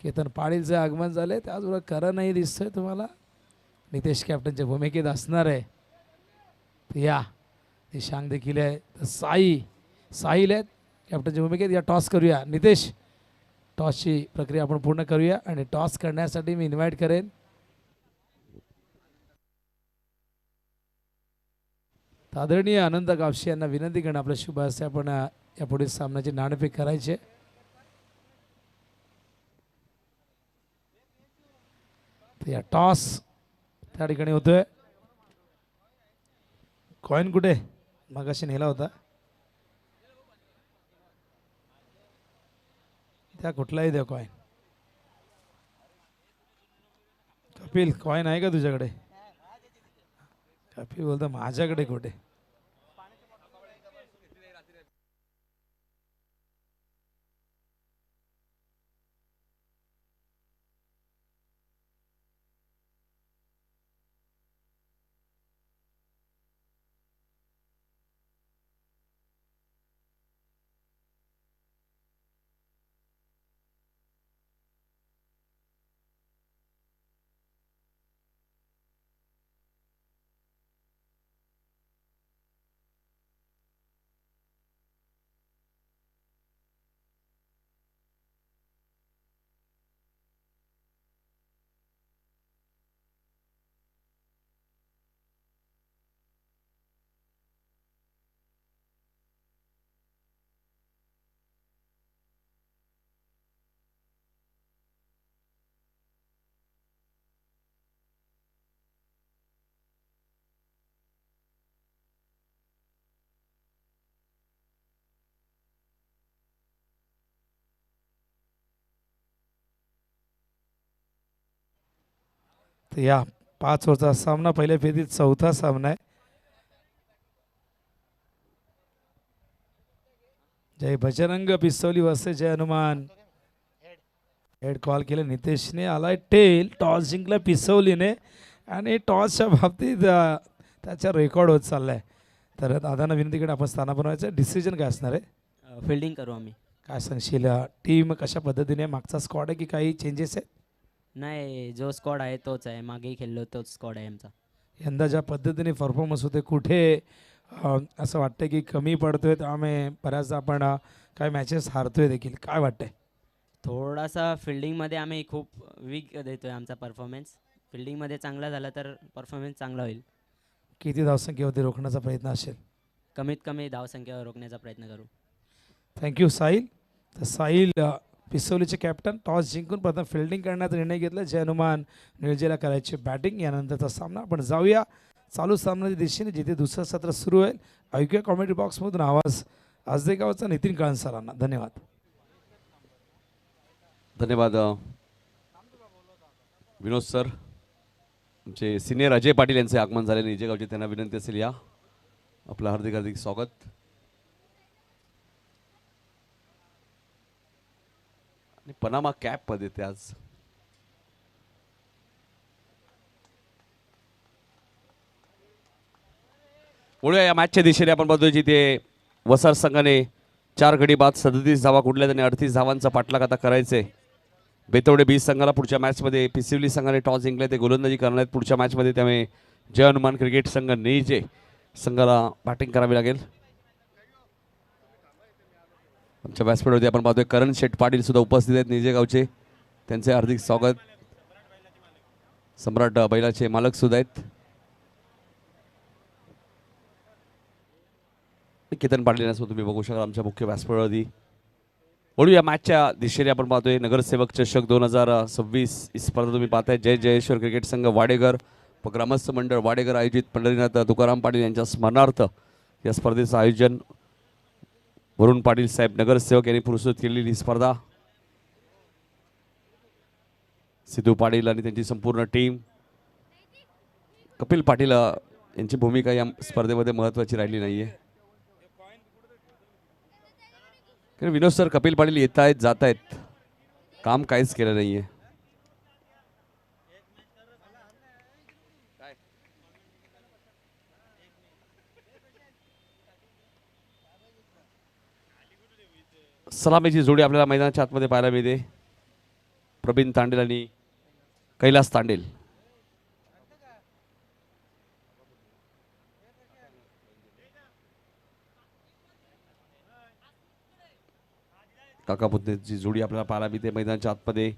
A: केतन पाटीलचं आगमन झालंय, त्याचबरोबर करणही दिसतोय तुम्हाला. नितेश कॅप्टनच्या भूमिकेत असणार आहे. या दिशांग देखील आहे. तर साहिल आहेत कॅप्टनच्या भूमिकेत. या टॉस करूया नितेश. टॉसची प्रक्रिया आपण पूर्ण करूया आणि टॉस करण्यासाठी मी इन्व्हाइट करेन आदरणीय आनंद कापशी यांना विनंती करणं आपल्या शुभ असते. आपण या पुढील सामन्याची नाणेफेक करायचे. या टॉस त्या ठिकाणी होतोय. कॉइन कुठे मगाशी नेला होता त्या, कुठलाही द्या कॉइन. कपिल कॉइन आहे का तुझ्याकडे? कपिल बोलतो माझ्याकडे कुठे. तर या 5 ओव्हरचा सामना पहिल्या फेरीत चौथा सामना आहे. जय बजरंग पिस्तौली वसे जय हनुमान. हेड कॉल केलं नितेशने, आलाय टेल. टॉस जिंकला पिसवलीने आणि टॉसच्या बाबतीत त्याचा रेकॉर्ड होत चाललाय. तर दादांना विनंतीकडे आपण स्थाना बनवायचं. डिसिजन काय असणार आहे?
B: फिल्डिंग करू आम्ही.
A: काय सांगशील टीम कशा पद्धतीने, मागचा स्क्वॉड आहे की काही चेंजेस आहेत?
B: नाही, जो स्क्वॉड आहे तोच आहे. मागेही खेळलो तोच स्क्वॉड आहे आमचा.
A: यंदा ज्या पद्धतीने परफॉर्मन्स होते, कुठे असं वाटतं की कमी पडतोय, त्यामुळे बऱ्याचदा आपण काय मॅचेस हारतोय देखील, काय वाटतंय?
B: थोडासा फिल्डिंगमध्ये आम्ही खूप वीक देतोय आमचा परफॉर्मन्स. फिल्डिंगमध्ये चांगला झाला तर परफॉर्मन्स चांगला होईल.
A: किती धावसंख्येवरती रोखण्याचा प्रयत्न असेल?
B: कमीत कमी धावसंख्येवर रोखण्याचा प्रयत्न करू.
A: थँक्यू साहिल. तर साहिल पिसोलीचे कॅप्टन टॉस जिंकून प्रथम फिल्डिंग करण्याचा निर्णय घेतला. जय हनुमान निळजेला करायची बॅटिंग. यानंतरचा सामना आपण जाऊया चालू सामन्याच्या दिशेने, जिथे दुसरं सत्र सुरू होईल. ऐकूया कॉमेंट्री बॉक्समधून आवाज आजदेगावचा नितीन काळन सरांना. धन्यवाद.
C: धन्यवाद विनोद सर. आमचे सिनियर अजय पाटील यांचे आगमन झाले निळजेगावचे, त्यांना विनंती असेल या. आपलं हार्दिक हार्दिक स्वागत. आणि पनामा कॅप मध्ये ते आज पुढे या मॅचच्या दिशेने आपण बघतोय जिथे वसार संघाने 4 गडी बाद 37 धावा कुठल्या आणि 38 धावांचा पाठलाग आता करायचे. बेतवडे 20 संघाला पुढच्या मॅचमध्ये पिसिवली संघाने टॉस जिंकले, ते गोलंदाजी करणार आहेत पुढच्या मॅचमध्ये. त्यामुळे जय हनुमान क्रिकेट संघ निळजे संघाला बॅटिंग करावी लागेल. आमच्या व्यासपीठावरती आपण पाहतोय करण शेठ पाटील सुद्धा उपस्थित आहेत निळजेगावचे, त्यांचे हार्दिक स्वागत. सम्राट बैलाचे मालक सुद्धा आहेत. केतन पाटील यांच्यासोबत तुम्ही बघू शकाल आमच्या मुख्य व्यासपीठावरती. वळू या मॅचच्या दिशेने आपण पाहतोय नगरसेवक चषक 2026 ही स्पर्धा तुम्ही पाहताय. जय जयेश्वर क्रिकेट संघ वाडेगर व ग्रामस्थ मंडळ वाडेगर आयोजित पंढरीनाथ तुकाराम पाटील यांच्या स्मरणार्थ या स्पर्धेचं आयोजन वरुण पाटील साहेब नगरसेवक यांनी पुरस्कृत केलेली ही स्पर्धा. सिद्धू पाटील आणि त्यांची संपूर्ण टीम. कपिल पाटील यांची भूमिका या स्पर्धेमध्ये महत्त्वाची राहिली नाहीये. कारण विनोद सर कपिल पाटील येत आहेत जात आहेत, काम काहीच केलं नाहीये. सलामीची जोडी आपल्याला मैदानाच्या आतमध्ये पाहायला मिळते. प्रवीण तांडेल आणि कैलास तांडेल. काका पुतण्याची जोडी आपल्याला पाहायला मिळते मैदानाच्या आतमध्ये.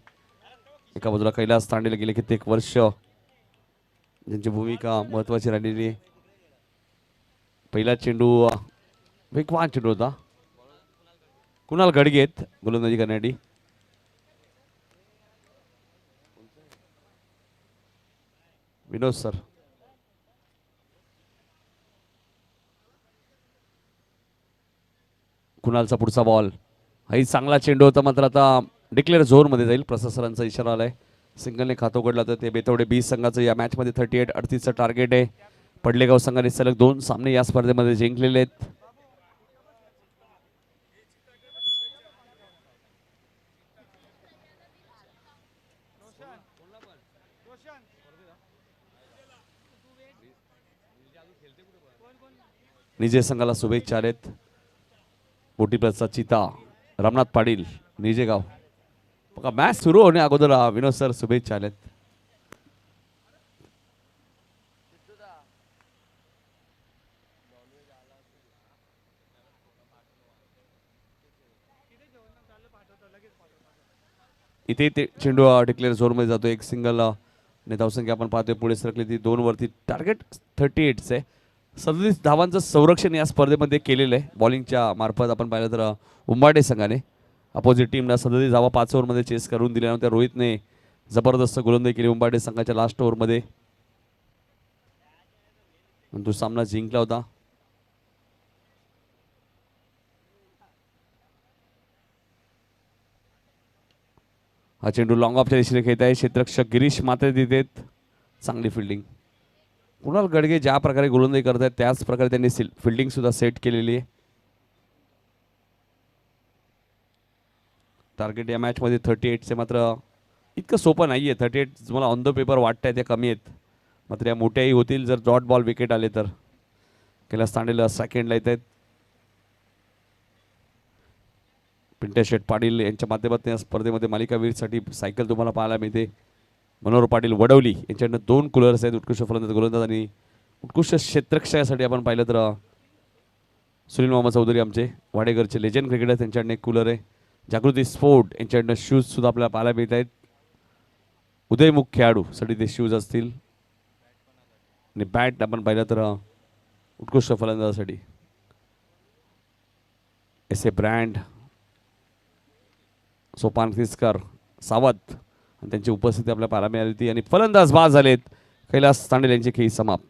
C: एका बाजूला कैलास तांडेल गेले कित्येक वर्ष ज्यांची भूमिका महत्वाची राहिलेली आहे. पहिला चेंडू वेगवान चेंडू होता. कुणाल गडगे आहेत गोलंदाजी करण्यासाठी. विनोद सर. कुणालचा पुढचा बॉल. हाही चांगला चेंडू होता, मात्र आता डिक्लेअर झोनमध्ये जाईल. प्रशासनाचा इशारा आलाय. सिंगलने खातं उघडलं तर ते बेतवडे 20 संघाचं या मॅचमध्ये 38-38चं टार्गेट आहे. पडलेगाव संघाने सलग 2 सामने या स्पर्धेमध्ये जिंकलेले आहेत. निजे संघाला शुभेच्छा आहेत. बोटीप्लसचा चिता रामनाथ पाटील निजेगाव. बघा मॅच सुरू होणे अगोदर विनोद सर शुभेच्छा आलेत. इथे ते चेंडू डिक्लेअर झोनमध्ये जातो. एक सिंगल ने धावसंख्या आपण पाहतोय पुढे सरकली ती 2 वरती. टार्गेट 38 आहे. 37 धावांचं संरक्षण या स्पर्धेमध्ये केलेलं आहे बॉलिंगच्या मार्फत. आपण पाहिलं तर उंबाडे संघाने अपोजिट टीमला 37 धावा 5 ओव्हरमध्ये चेस करून दिल्यानंतर रोहितने जबरदस्त गोलंदाजी केली उंबाडे संघाच्या लास्ट ओव्हरमध्ये. तो सामना जिंकला होता. हा चेंडू लॉंग ऑफच्या दिशेने खेळत आहे. क्षेत्ररक्षक गिरीश मात्रे देत. चांगली फिल्डिंग. कुणाल गडगे ज्या प्रकारे गोलंदाजी करत आहेत त्याच प्रकारे त्यांनी फिल्डिंग सुद्धा सेट केलेली आहे. टार्गेट या मॅचमध्ये 38चे मात्र इतकं सोपं नाही आहे. 38 मला ऑन द पेपर वाटत आहे ते कमी आहेत, मात्र या मोठ्याही होतील जर डॉट बॉल विकेट आले तर. कैलास तांडेल सेकंडला येत आहेत. पिंट्या शेठ पाटील यांच्या माध्यमातून या स्पर्धेमध्ये मालिकावीरसाठी सायकल तुम्हाला पाहायला मिळते. मनोहर पाटील वडवली यांच्याकडनं 2 कूलर्स आहेत. उत्कृष्ट फलंदाज गोलंदाज आणि उत्कृष्ट क्षेत्ररक्षकासाठी आपण पाहिलं तर सुनील मामा चौधरी आमचे वाडेकरचे लेजंड क्रिकेटर त्यांच्याकडनं एक कूलर आहे. जागृती स्पोर्ट यांच्याकडनं शूज सुद्धा आपल्याला पाहायला मिळत आहेत. उदयमुख खेळाडूसाठी ते शूज असतील आणि बॅट आपण पाहिलं तर उत्कृष्ट फलंदाजासाठी एस ए ब्रँड सोपान खिसकर सावत आणि त्यांची उपस्थिती आपल्याला पाहायला मिळाली होती. आणि फलंदाज बाद झालेत. कैलास तांडेल यांची खेळी समाप्त.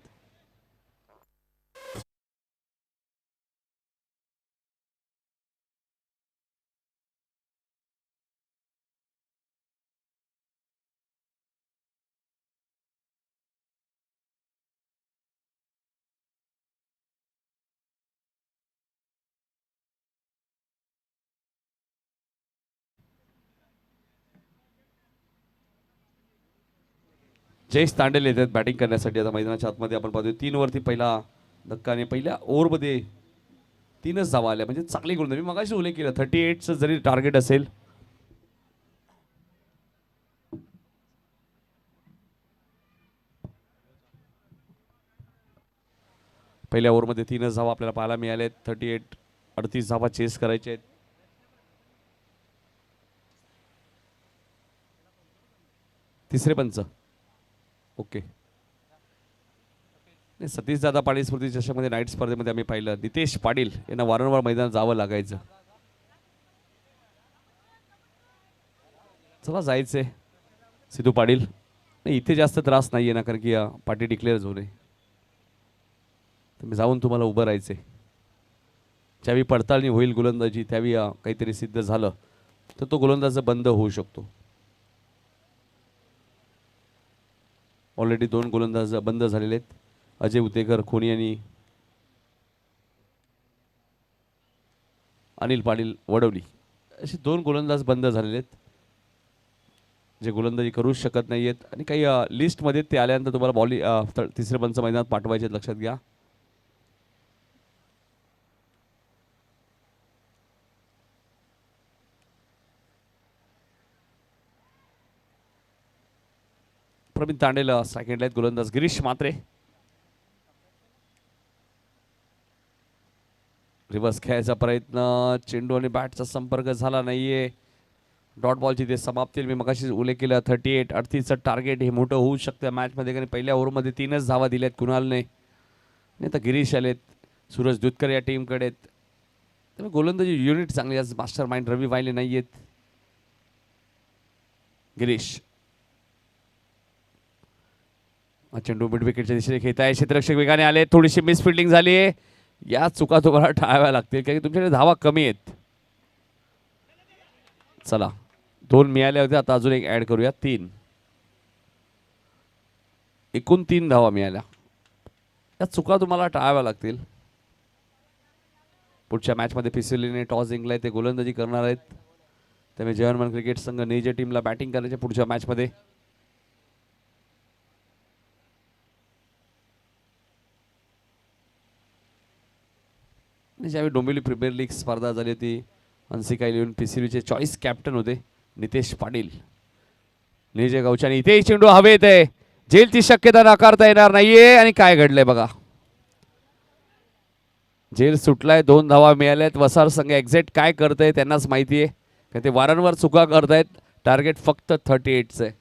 C: जयेश तांडेल येतात बॅटिंग करण्यासाठी. आता मैदानाच्या आतमध्ये आपण पाहतोय 3 वरती पहिला धक्का आणि पहिल्या ओव्हरमध्ये 3च धावा आल्या, म्हणजे चांगली गोलंदाजी. मी मगाशी उल्लेख केला 38चं जरी टार्गेट असेल पहिल्या ओव्हरमध्ये 3च धावा आपल्याला पाहायला मिळाल्या आहेत. 38 धावा चेस करायचे आहेत. तिसरे पंच ओके. सतीश दादा पाटील स्मृती चषकमध्ये नाईट स्पर्धेमध्ये आम्ही पाहिलं नितेश पाटील यांना वारंवार मैदानात जावं लागायचं. चला जायचंय सिद्धू पाटील. नाही इथे जास्त त्रास नाहीये ना, कारण की पार्टी डिक्लेअर झाली. तुम्ही जाऊन तुम्हाला उभं राहायचंय. ज्यावेळी पडताळणी होईल गोलंदाजी त्यावेळी काहीतरी सिद्ध झालं तर तो गोलंदाज बंद होऊ शकतो. ऑलरेडी 2 गोलंदाज बंद झालेले आहेत. अजय उतेकर खोनी आणि अनिल पाटील वडवली असे 2 गोलंदाज बंद झालेले आहेत जे गोलंदाजी करूच शकत नाही आहेत. आणि काही लिस्टमध्ये ते आल्यानंतर तुम्हाला तिसरे पंच मैदानात पाठवायचे आहेत, लक्षात घ्या. प्रवीण तांडेल सेकंडला आहेत. गोलंदाज गिरीश म्हात्रे. रिव्हर्स खेळायचा प्रयत्न, चेंडू आणि बॅटचा संपर्क झाला नाहीये. डॉट बॉलची ते समाप्ती मी मगाशी उल्लेख केला. 38 38चं टार्गेट हे मोठं होऊ शकतं मॅचमध्ये, कारण पहिल्या ओव्हरमध्ये 3च धावा दिल्यात कुणालने. नाही आता गिरीश आलेत, सूरज दुधकर या टीमकडे आहेत. त्यामुळे गोलंदाजी युनिट चांगली आज मास्टर माइंड रवी वाहिले नाही आहेत. गिरीश चेंडू मिड विकेटच्या दिशेने खेळत आहे. क्षेत्ररक्षक वेगाने आले, थोडीशी मिस फिल्डिंग झाली आहे. या चुका तुम्हाला टाळाव्या लागतील कारण तुमच्याकडे धावा कमी आहेत. चला 2 मिळाले होते, आता अजून एक ऍड करूया. 3 एकूण 3 धावा मिळाल्या. या चुका तुम्हाला टाळाव्या लागतील. पुढच्या मॅचमध्ये पिसिलीने टॉस जिंकलाय, ते गोलंदाजी करणार आहेत. त्यामुळे जर्मन क्रिकेट संघ नेजे टीमला बॅटिंग करायचे पुढच्या मॅचमध्ये. ज्यावेळी डोंबिवली प्रीमियर लीग स्पर्धा झाली होती, हंसिका इलेव्हन पिसिलीचे चॉईस कॅप्टन होते नितेश पाटील. नेजे गावच्या इथेही चेंडू हवेत आहे. झेलची शक्यता नाकारता येणार नाहीये. आणि काय घडलंय बघा, झेल सुटलाय. 2 धावा मिळाल्यात. वसार संघ एक्झॅक्ट काय करतंय त्यांनाच माहिती आहे, कारण ते वारंवार चुका करतायत. टार्गेट फक्त 38चं आहे.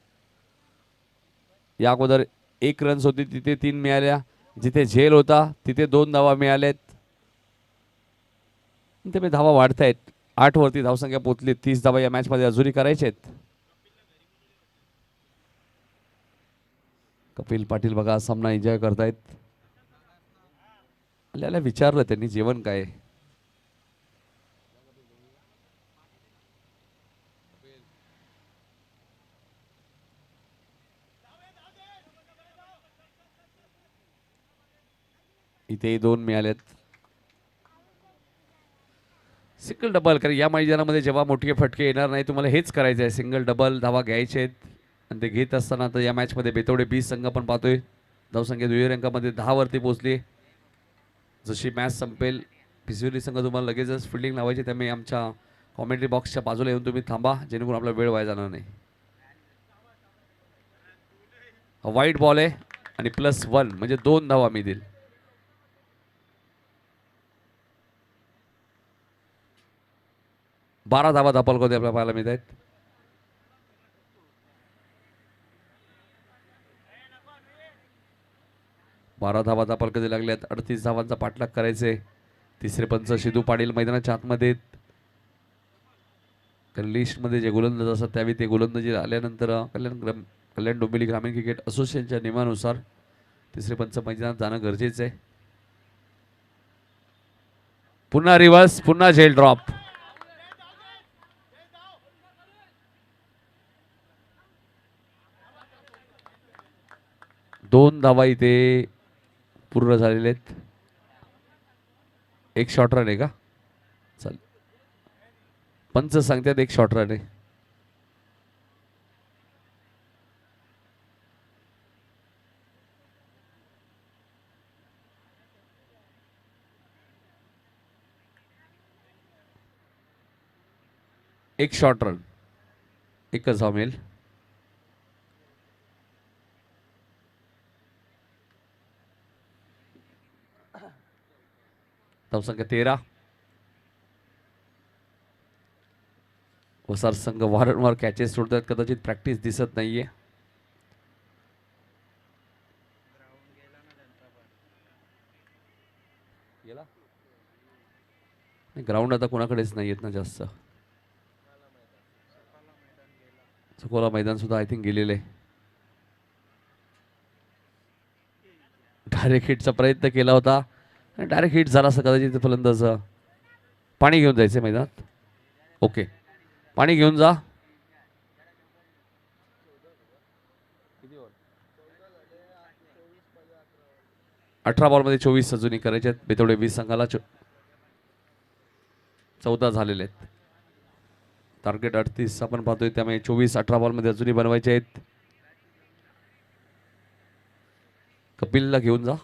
C: या अगोदर 1 रन्स होती, तिथे 3 मिळाल्या. जिथे झेल होता तिथे 2 धावा मिळाल्यात. ते धावा वाढतायत. 8 वरती धावसंख्या पोहोचली. 30 धावा या मॅचमध्ये अजूनही करायचे आहेत. कपिल पाटील बघा सामना एन्जॉय करतायत. आपल्याला विचारलं त्यांनी जेवण काय. इथेही 2 मिळालेत. सिंगल डबल, कारण या मैदानामध्ये जेव्हा मोठे फटके येणार नाही तुम्हाला हेच करायचं आहे. सिंगल डबल धावा घ्यायचे आहेत. आणि ते घेत असताना तर या मॅचमध्ये बेतवडे 20 संघ पण पाहतोय. धावसंख्या 2 अंकामध्ये 10 वरती पोहोचली. जशी मॅच संपेल पिसिली संघ तुम्हाला लगेचच फिल्डिंग लावायची, त्यामुळे आमच्या कॉमेंट्री बॉक्सच्या बाजूला येऊन तुम्ही थांबा, जेणेकरून आपला वेळ वाया जाणार नाही. वाईट बॉल आहे आणि +1 म्हणजे 2 धावा मिळतील. बारा धावा धापलकोते आपल्याला पाहायला मिळत आहेत. बारा धावा धापलकोते लागल्यात. 38 धावांचा पाठलाग करायचे. तिसरे पंच सिद्धू पाटील मैदानाच्या आतमध्ये. लिस्टमध्ये जे गोलंदाज असतात त्यावेळी ते गोलंदाजी आल्यानंतर कल्याण डोंबिवली ग्रामीण क्रिकेट असोसिएशनच्या नियमानुसार तिसरे पंच मैदानात जाणं गरजेचं आहे. पुन्हा रिव्हर्स, पुन्हा झेल ड्रॉप. दोन धावा इथे पूर्ण झालेले आहेत. एक शॉर्ट रन आहे का? चालेल, पंच सांगतात एक शॉर्ट रन आहे. एक शॉर्ट रन, एकच धाव मिळेल. धावसंख्या 13. वसार संघ वारंवार कॅचेस सोडतात, कदाचित प्रॅक्टिस दिसत नाहीये. ग्राउंड आता कोणाकडेच नाही आहेत ना जास्त. सुकोला मैदान सुद्धा आय थिंक गेलेले. डायरेक्ट हिटचा प्रयत्न केला होता, डायरेक्ट हिट झाला असं कदाचित फलंदाज पाणी घेऊन जायचं मैदानात. ओके, पाणी घेऊन जा. 18 बॉलमध्ये 24 अजूनही करायचे आहेत. बेतवडे 20 संघाला 14 झालेले आहेत. टार्गेट 38 आपण पाहतोय, त्यामुळे 24-18 बॉलमध्ये अजूनही बनवायचे आहेत. कपिलला घेऊन जा.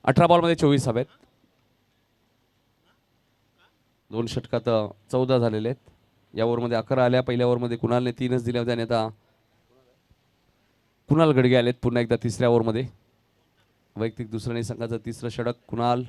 C: अठरा बॉलमध्ये 24 हवेत. 2 षटकात 14 झालेले आहेत. या ओव्हरमध्ये 11 आल्या. पहिल्या ओव्हरमध्ये कुणालने 3च दिल्या होत्या आणि आता कुणाल गडगे आलेत पुन्हा एकदा तिसऱ्या ओव्हरमध्ये. वैयक्तिक दुसऱ्या संघाचं तिसरं षटक कुणाल.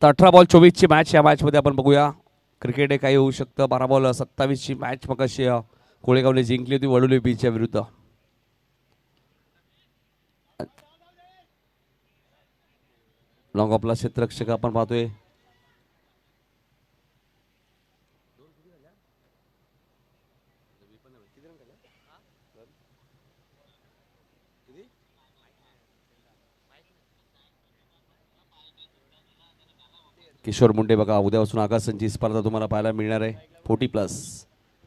C: तर 18 बॉल 24 ची मॅच. या मॅच मध्ये आपण बघूया क्रिकेट हे काही होऊ शकतं. 12 बॉल 27 ची मॅच मग अशी कोळेगावने जिंकली होती वडोली बीच्या विरुद्ध. लॉंग ऑफला क्षेत्ररक्षक आपण पाहतोय. किशोर मुंडे बघा, उद्यापासून आकाशची स्पर्धा तुम्हाला पाहायला मिळणार आहे. 40+,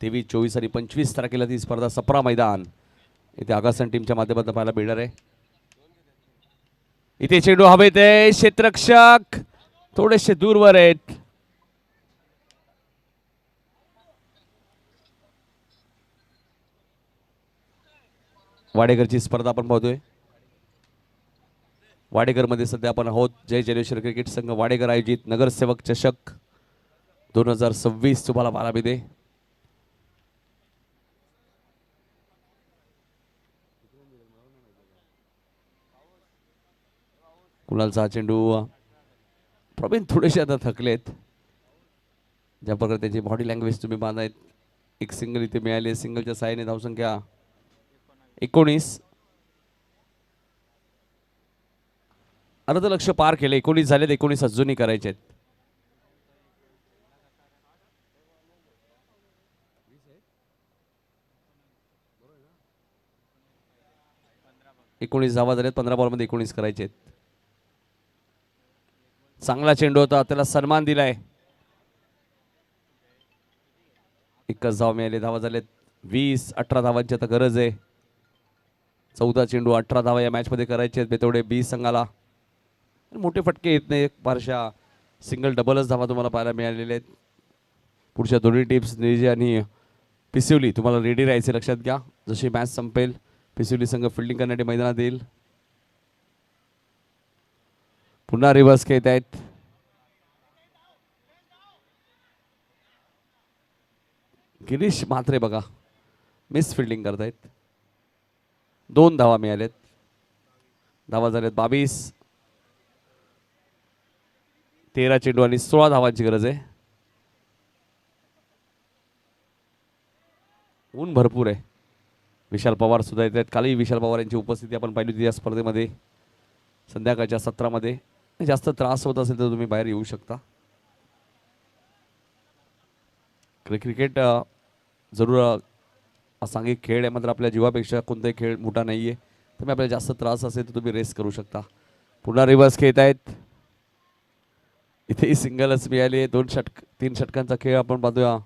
C: 23, 24 आणि 25 तारखेला ती स्पर्धा सप्रा मैदान इथे आकाशन टीमच्या माध्यमातून पाहायला मिळणार आहे. इथे चेंडू हवेत आहे. क्षेत्ररक्षक थोडेसे दूरवर आहेत. वाडेकरची स्पर्धा आपण पाहतोय. वाडेकर मध्ये सध्या आपण आहोत. जय जलेश्वर क्रिकेट संघ वाडेकर आयोजित नगरसेवक चषक 2026 तुम्हाला पाहायला मिळते. कुणालचा चेंडू. प्रवीण थोडेसे आता थकलेत. ज्या प्रकारे त्याची बॉडी लँग्वेज तुम्ही पाहतायत. एक सिंगल इथे मिळाली. सिंगलच्या साहाय्याने धावसंख्या 19. अर्ध लक्ष पार केले. 19 झालेत. 19 अजूनही करायचे आहेत. एकोणीस धावा झालेत. 15 बॉलमध्ये 19 करायचे आहेत. चांगला चेंडू होता. त्याला सन्मान दिलाय. 21 धावा मिळाले. धावा झालेत 20. 18 धावांची आता गरज आहे. 14 चेंडू 18 धावा या मॅच मध्ये करायचे आहेत बेतवडे 20 संघाला. मोठे फटके येत नाही. फारशा सिंगल डबलच धावा तुम्हाला पाहायला मिळालेले आहेत. पुढच्या दोन्ही टीम्स निजे आणि पिसिवली तुम्हाला रेडी राहायचे. लक्षात घ्या. जशी मॅच संपेल पिसिवली संघ फिल्डिंग करण्यासाठी मैदानात येईल. पुन्हा रिव्हर्स खेळत आहेत. गिरीश म्हात्रे बघा मिस फिल्डिंग करतायत. 2 धावा मिळालेत. धावा झाल्यात 22. 13 चेंडू आणि 16 धावांची गरज आहे. ऊन भरपूर आहे. विशाल पवार सुद्धा येत आहेत. कालही विशाल पवार यांची उपस्थिती आपण पाहिली होती या स्पर्धेमध्ये. संध्याकाळच्या सत्रामध्ये जास्त त्रास होत असेल तर तुम्ही बाहेर येऊ शकता. क्रिकेट जरूर असांघिक खेळ आहे, मात्र आपल्या जीवापेक्षा कोणताही खेळ मोठा नाही आहे. त्यामुळे आपल्याला जास्त त्रास असेल तर तुम्ही रेस्ट करू शकता. पुन्हा रिव्हर्स खेळत आहेत. इथेही सिंगलच मिळाली. 3 षटकांचा खेळ आपण पाहतोया.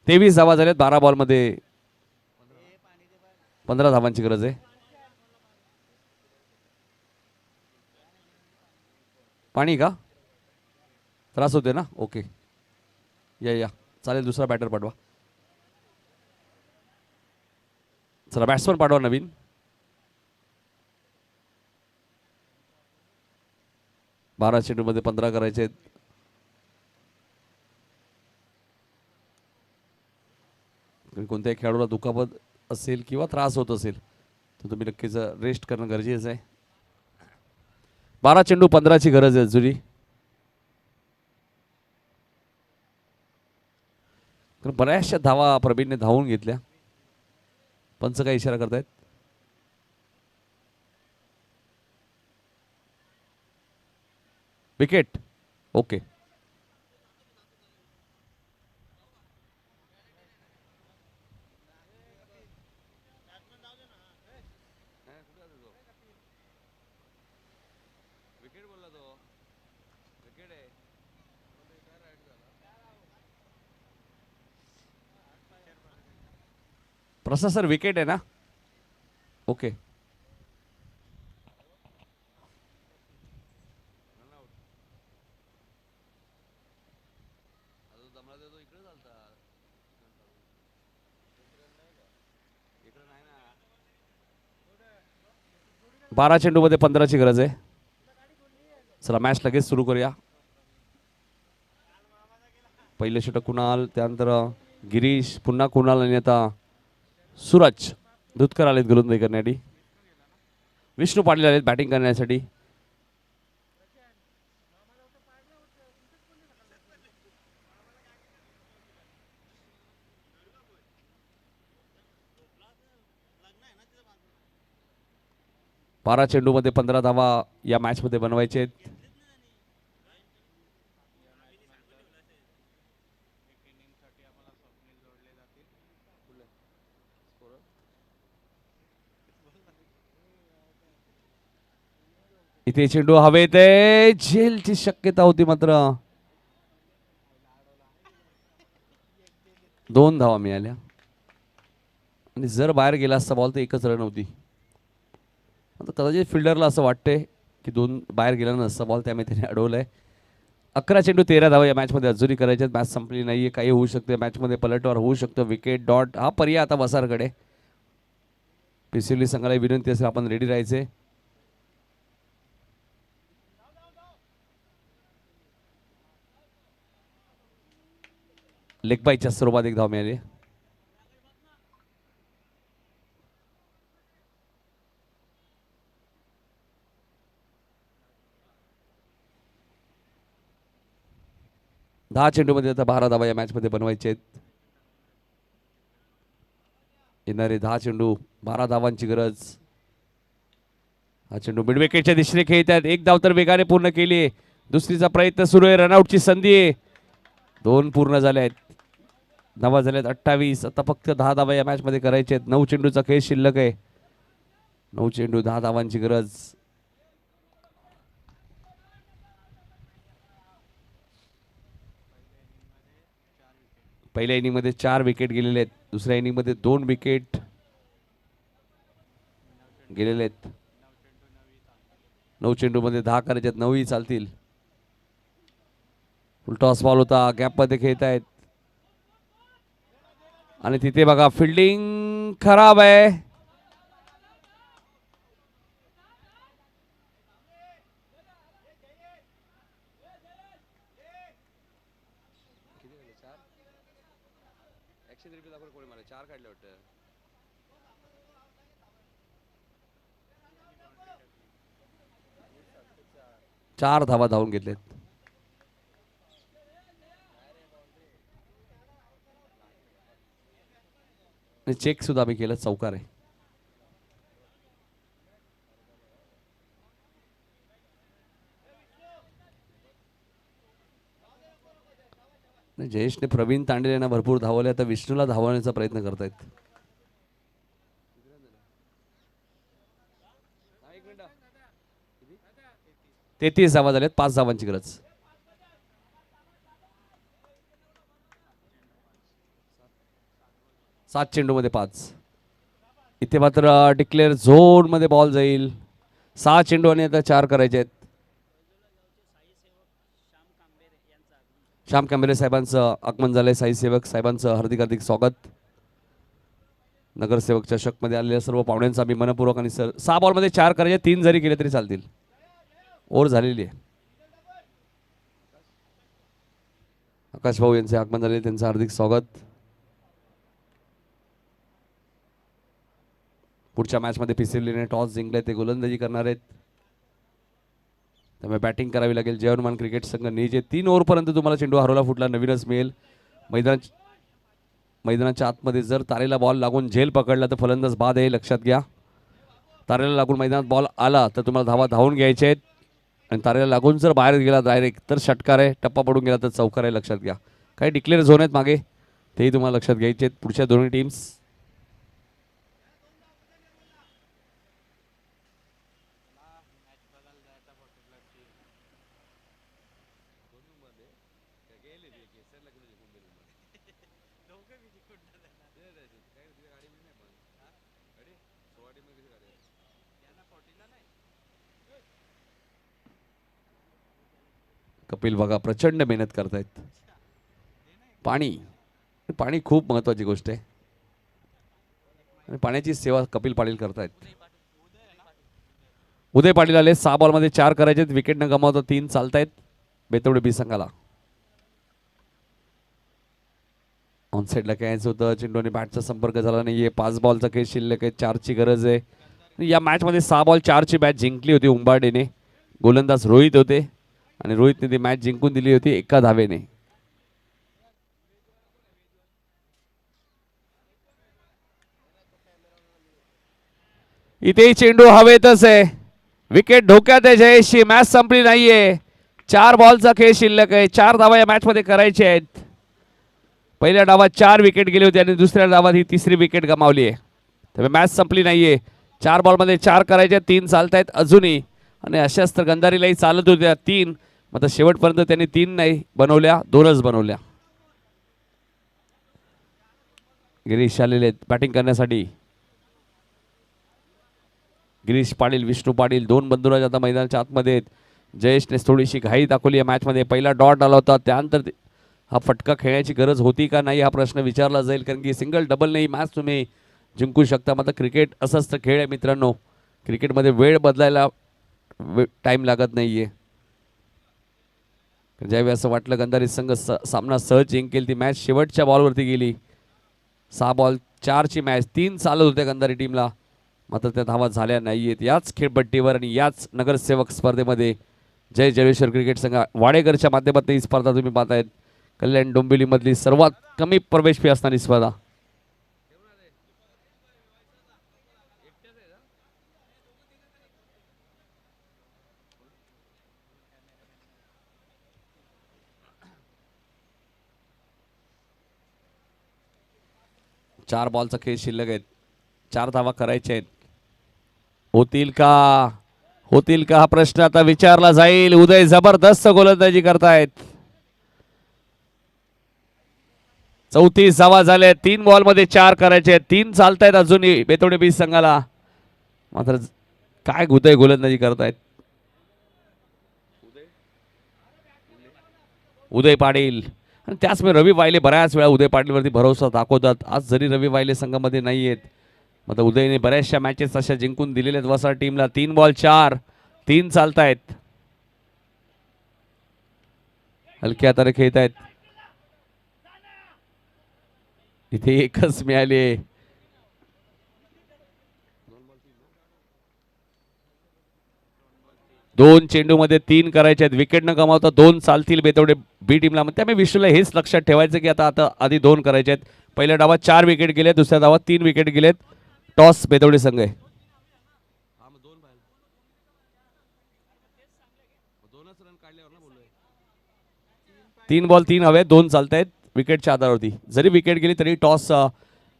C: तेवीस धावा झाल्यात 12 बॉलमध्ये. 15 धावांची गरज आहे. पाणी का त्रास होते ना? ओके, या चालेल. दुसरा बॅटर पाठवा. चला बॅट्समन पाठवा नवीन. बारा चेंडूमध्ये 15 करायचे आहेत. कोणत्याही खेळाडूला दुखापत असेल किंवा त्रास होत असेल तर तुम्ही नक्कीच रेस्ट करणं गरजेचं आहे. 12 चेंडू 15ची गरज आहे जुरी. तर बऱ्याचशा धावा प्रवीणने धावून घेतल्या. पंच काय इशारा करतायत? विकेट. ओके, प्रसाद सर विकेट आहे ना? ओके, बारा चेंडूमध्ये 15ची गरज आहे. चला मॅच लगेच सुरू करूया. पहिले षटक कुणाल, त्यानंतर गिरीश, पुन्हा कुणाल आणि आता सूरज दुधकर आलेत गोलंदाजी करण्यासाठी. विष्णू पाटील आलेत बॅटिंग करण्यासाठी. बारा चेंडूमध्ये 15 धावा या मॅच मध्ये बनवायचे आहेत. इथे चेंडू हवेत आहे. झेलची शक्यता होती मात्र 2 धावा मिळाल्या आणि जर बाहेर गेला असता बॉल तर एकच रन होती. आता कदाचित फिल्डरला असं वाटतंय की 2 बाहेर गेला नसता बॉल, त्यामुळे त्याने अडवलंय. 11 चेंडू 13 धावा या मॅचमध्ये अजूनही करायचे. मॅच संपली नाहीये, काही होऊ शकते. मॅचमध्ये पलटवार होऊ शकतं. विकेट, डॉट हा पर्याय आता वसारकडे. पिसिवली संघाला विनंती असेल आपण रेडी राहायचे. लेग बायच्या स्वरूपात एक धाव मिळाली. दहा चेंडूमध्ये आता 12 धावा या मॅच मध्ये बनवायचे आहेत. येणारे 10 चेंडू 12 धावांची गरज. हा चेंडू मिड विकेटच्या दिशेने खेळत आहेत. एक धाव तर वेगाने पूर्ण केली. दुसरीचा प्रयत्न सुरू आहे. रनआउटची संधी आहे. 2 पूर्ण झाले आहेत. धावा झाल्यात 28. आता फक्त 10 धावा या मॅच मध्ये करायचे आहेत. 9 चेंडूचा खेळ शिल्लक आहे. 9 चेंडू 10 धावांची गरज. पहिल्या इनिंग मध्ये 4 विकेट गेलेले आहेत. दुसऱ्या इनिंग मध्ये 2 विकेट गेलेले आहेत. 9 चेंडू मध्ये 10 करायचे. 9ही चालतील. टॉस बॉल होता. गॅप मध्ये खेळत आहेत आणि तिथे बघा फिल्डिंग खराब आहे. 4 धावा धावून घेतलेत. चेक सुद्धा आम्ही केलं, चौकार आहे. जयेशने प्रवीण तांडेल यांना भरपूर धावले, आता विष्णूला धावण्याचा प्रयत्न करतायत. 33 धावा झाल्यात, 5 धावांची गरज. सात चेंडूमध्ये 5. इथे मात्र डिक्लेअर झोन मध्ये बॉल जाईल. 6 चेंडू आणि आता 4 करायचे आहेत. श्याम कांबेरे साहेबांचं आगमन झालंय. साई सेवक साहेबांचं हार्दिक हार्दिक स्वागत. नगरसेवक चषकमध्ये आलेल्या सर्व पाहुण्यांचा मी मनपूर्वक आणि 6 बॉलमध्ये 4 करायचे, 3 जरी केले तरी चालतील. ओव्हर झालेली आहे. आकाश भाऊ यांचे आगमन झाले, त्यांचं हार्दिक स्वागत. पुढच्या मॅचमध्ये पिसिवलीने टॉस जिंकले, ते गोलंदाजी करणार आहेत. त्यामुळे बॅटिंग करावी लागेल. जय हनुमान क्रिकेट संघ निजे 3 ओव्हरपर्यंत तुम्हाला चेंडू हरवला फुटला नवीनच मिळेल. मैदानाच्या आतमध्ये जर तारेला बॉल लागून झेल पकडला तर फलंदाज बाद आहे, लक्षात घ्या. तारेला लागून मैदानात बॉल आला तर तुम्हाला धावा धावून घ्यायचे आहेत, आणि तारेला लागून जर बाहेर गेला डायरेक्ट तर षटकार आहे, टप्पा पडून गेला तर चौकार आहे, लक्षात घ्या. काही डिक्लेअर झोन आहेत मागे, तेही तुम्हाला लक्षात घ्यायचे आहेत. पुढच्या दोन्ही टीम्स कपिल बघा प्रचंड मेहनत करतायत. पाणी खूप महत्वाची गोष्ट आहे, आणि पाण्याची सेवा कपिल पाटील करतायत. उदय पाटील आले. 6 बॉलमध्ये 4 करायचे, विकेट न गमावता 3 चालतायत बेतवडे बी संघाला. ऑन साईडला खेळायचं होतं, चेंडूने बॅटचा संपर्क झाला नाहीये. 5 बॉलचा खेळ शिल्लक आहे, 4ची गरज आहे. या मॅचमध्ये 6 बॉल 4ची मॅच जिंकली होती उंबाडेने. गोलंदाज रोहित होते, आणि रोहितने ती मॅच जिंकून दिली होती 1 धावेने. इथे चेंडू हवेतच आहे, विकेट धोक्यात आहे. जयेशची मॅच संपली नाहीये. 4 बॉलचा खेळ शिल्लक आहे. 4 धावा या मॅच मध्ये करायचे आहेत. पहिल्या डावात 4 विकेट गेले होते, आणि दुसऱ्या डावात ही 3री विकेट गमावली आहे. त्यामुळे मॅच संपली नाहीये. 4 बॉलमध्ये 4 करायचे, 3 चालतायत अजूनही, आणि अशाच तर गंधारीलाही चालत होत्या 3. आता शेवटपर्यंत त्यांनी 3 नाही बनवल्या, 2च बनवल्या. गिरीश आलेले आहेत बॅटिंग करण्यासाठी. गिरीश पाटील, विष्णू पाटील 2 बंधुराज आता मैदानाच्या आतमध्ये आहेत. जयेशने थोडीशी घाई दाखवली या मॅचमध्ये. पहिला डॉट आला होता, त्यानंतर हा फटका खेळण्याची गरज होती का नाही हा प्रश्न विचारला जाईल, कारण की सिंगल डबल नाही मॅच तुम्ही जिंकू शकता. मात्र क्रिकेट असंच तर खेळ आहे मित्रांनो. क्रिकेटमध्ये वेळ बदलायला टाईम लागत नाहीये. ज्यावेळी असं वाटलं गंधारी संघ सामना सहज जिंकेल, ती मॅच शेवटच्या बॉलवरती गेली. 6 बॉल 4ची मॅच, 3 चालत होत्या गंधारी टीमला, मात्र त्या धावा झाल्या नाहीयेत. याच खेळपट्टीवर आणि याच नगरसेवक स्पर्धेमध्ये जय जलेश्वर क्रिकेट संघ वाडेकरच्या माध्यमातून ही स्पर्धा तुम्ही पाहतायत. कल्याण डोंबिवलीमधली सर्वात कमी प्रवेश फी असणारी स्पर्धा. चार बॉलचा खेळ शिल्लक आहेत. 4 धावा करायचे आहेत. होतील का हा प्रश्न आता विचारला जाईल. उदय जबरदस्त गोलंदाजी करतायत. 34 धावा झाल्या. 3 बॉलमध्ये 4 करायचे आहेत. 3 चालतायत अजूनही बेतोडे बीज संघाला. मात्र काय उदय गोलंदाजी करतायत. उदय पाटील आणि त्याचमुळे रवी वायले बऱ्याच वेळा उदय पाटीलवरती भरोसा दाखवतात. आज जरी रवी वायले संघामध्ये नाही आहेत, मात्र उदयने बऱ्याचशा मॅचेस अशा जिंकून दिलेल्या आहेत वसाड टीमला. 3 बॉल 4, 3 चालतायत. हलक्या हाताने खेळतायत. इथे एकच मिळाले. 2 चेंडूमध्ये 3 करायचे आहेत. विकेट न गमावता 2 चालतील बेतवडे बी टीमला. मग त्यामुळे विष्णूला हेच लक्षात ठेवायचं की आता आता आधी 2 करायचे आहेत. पहिल्या डावात 4 विकेट गेले, दुसऱ्या डावात 3 विकेट गेलेत. टॉस बेतवडे संघ आहे. 3 बॉल 3 हवे, 2 चालतायत विकेटच्या आधारावरती. जरी विकेट गेली तरी टॉस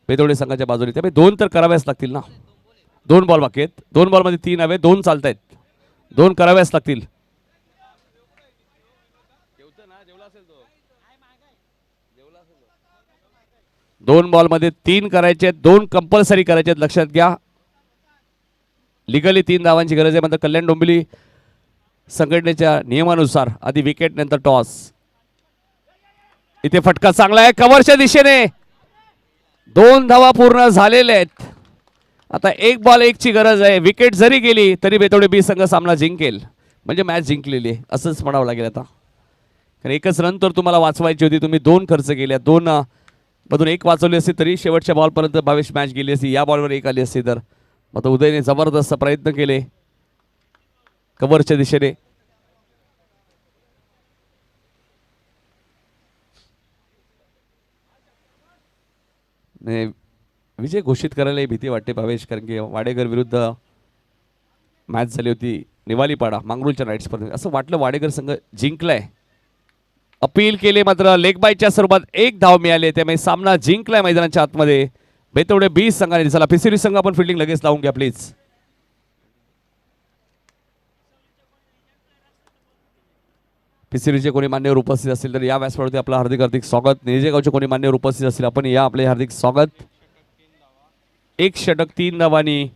C: बेतवडे संघाच्या बाजूने. त्यामुळे 2 तर कराव्याच लागतील ना. 2 बॉल बाकी आहेत. 2 बॉलमध्ये 3 हवे, 2 चालतायत. 2 कराव्याच लागतील. 2 बॉलमध्ये 3 करायचे आहेत. 2 कंपल्सरी करायचे आहेत, लक्षात घ्या. लिगली 3 धावांची गरज आहे. मात्र कल्याण डोंबिवली संघटनेच्या नियमानुसार आधी विकेट नंतर टॉस. इथे फटका चांगला आहे कव्हरच्या दिशेने. 2 धावा पूर्ण झालेल्या आहेत. आता 1 बॉल 1 ची गरज आहे. विकेट जरी गेली तरी बेतवडे बी संघ सामना जिंकेल, म्हणजे मॅच जिंकलेली आहे असंच म्हणावं लागेल आता. कारण एकच रन तर तुम्हाला वाचवायची होती. तुम्ही 2 खर्च केल्या. 2 मधून 1 वाचवली असती तरी शेवटच्या बॉलपर्यंत भावेश मॅच गेली असती. या बॉलवर 1 आली असती तर. आता उदयने जबरदस्त प्रयत्न केले कव्हरच्या दिशेने. विजय घोषित करायला भीती वाटते भावेश, कारण की वाडेकर विरुद्ध मॅच झाली होती निवालीपाडा मांगरूळच्या राईट स्पर्धेत. असं वाटलं वाडेकर संघ जिंकलाय. अपील केले मात्र लेग बायच्या स्वरूपात 1 धाव मिळाले. त्यामुळे सामना जिंकलाय मैदानाच्या आतमध्ये बेतवडे बी संघाने. चला पिसिरी संघ आपण फिल्डिंग लगेच लावून घ्या प्लीज. पिसिरीचे कोणी मान्यवर उपस्थित असतील तर या व्यासपीठावरती आपलं हार्दिक हार्दिक स्वागत. निळजेगावचे कोणी मान्यवर उपस्थित असतील आपण या आपले हार्दिक स्वागत. 1 षटक 3 धावांनी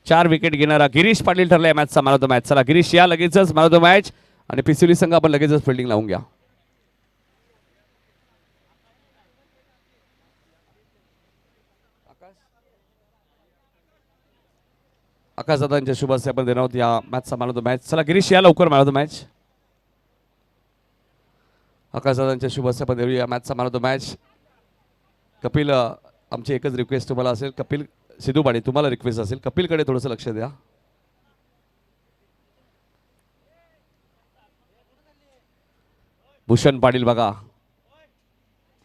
C: 4 विकेट घेणारा गिरीश पाटील ठरलाय मॅचचा मॅन ऑफ द मॅच. चला गिरीश या लगेचच मॅन ऑफ द मॅच. आणि पिसिरी संघ आपण लगेचच फिल्डिंग लावून घ्या. आकाश दादांच्या शुभ हस्ते आपण देणार आहोत या मॅचचा मॅन ऑफ द मॅच. चला गिरीश या लवकर man of the match. Akash दादांच्या शुभ हस्ते आपण देऊया मॅचचा man of the match. Kapil आमची एकच रिक्वेस्ट तुम्हाला असेल, कपिल सिद्धूपाडी तुम्हाला रिक्वेस्ट असेल, कपिलकडे थोडंसं लक्ष द्या. भूषण पाटील बघा,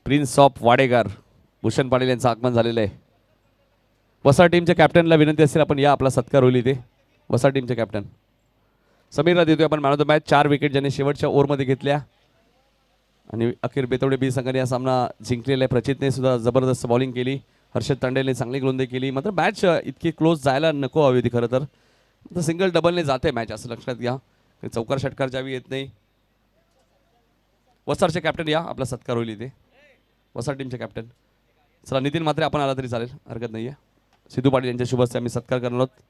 C: प्रिन्स ऑफ वाडेकर भूषण पाटील यांचं आगमन झालेलं आहे. वसा टीमच्या कॅप्टनला विनंती असेल आपण या, आपला सत्कार होईल इथे. वसा टीमचे कॅप्टन समीरला देतोय आपण man of the match. 4 wicket ज्यांनी शेवटच्या ओव्हरमध्ये घेतल्या आणि अखेर बेतवडे बी संघाने हा सामना जिंकलेला आहे. प्रचितने सुद्धा जबरदस्त बॉलिंग केली. हर्षद तांडेलने चांगली गोलंदाजी केली. मात्र मॅच इतकी क्लोज जायला नको हवी होती खरं तर. सिंगल डबलने जाते मॅच असं लक्षात घ्या. चौकार षटकार जावी येत नाही. वसारचे कॅप्टन या, आपला सत्कार होईल इथे. वसार टीमचे कॅप्टन चला नितीन मात्रे आपण आला तरी चालेल, हरकत नाही आहे. सिद्धू पाटील यांच्या शुभ हस्ते आम्ही सत्कार करणार आहोत.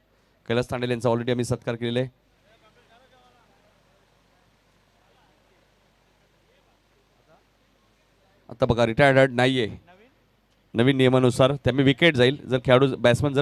C: कैलास तांडेल यांचा ऑलरेडी आम्ही सत्कार केलेला आहे. आता बघा रिटायर्ड नाहीये नवीन नियमानुसार, त्यामुळे विकेट जाईल जर खेळाडू बॅट्समन जर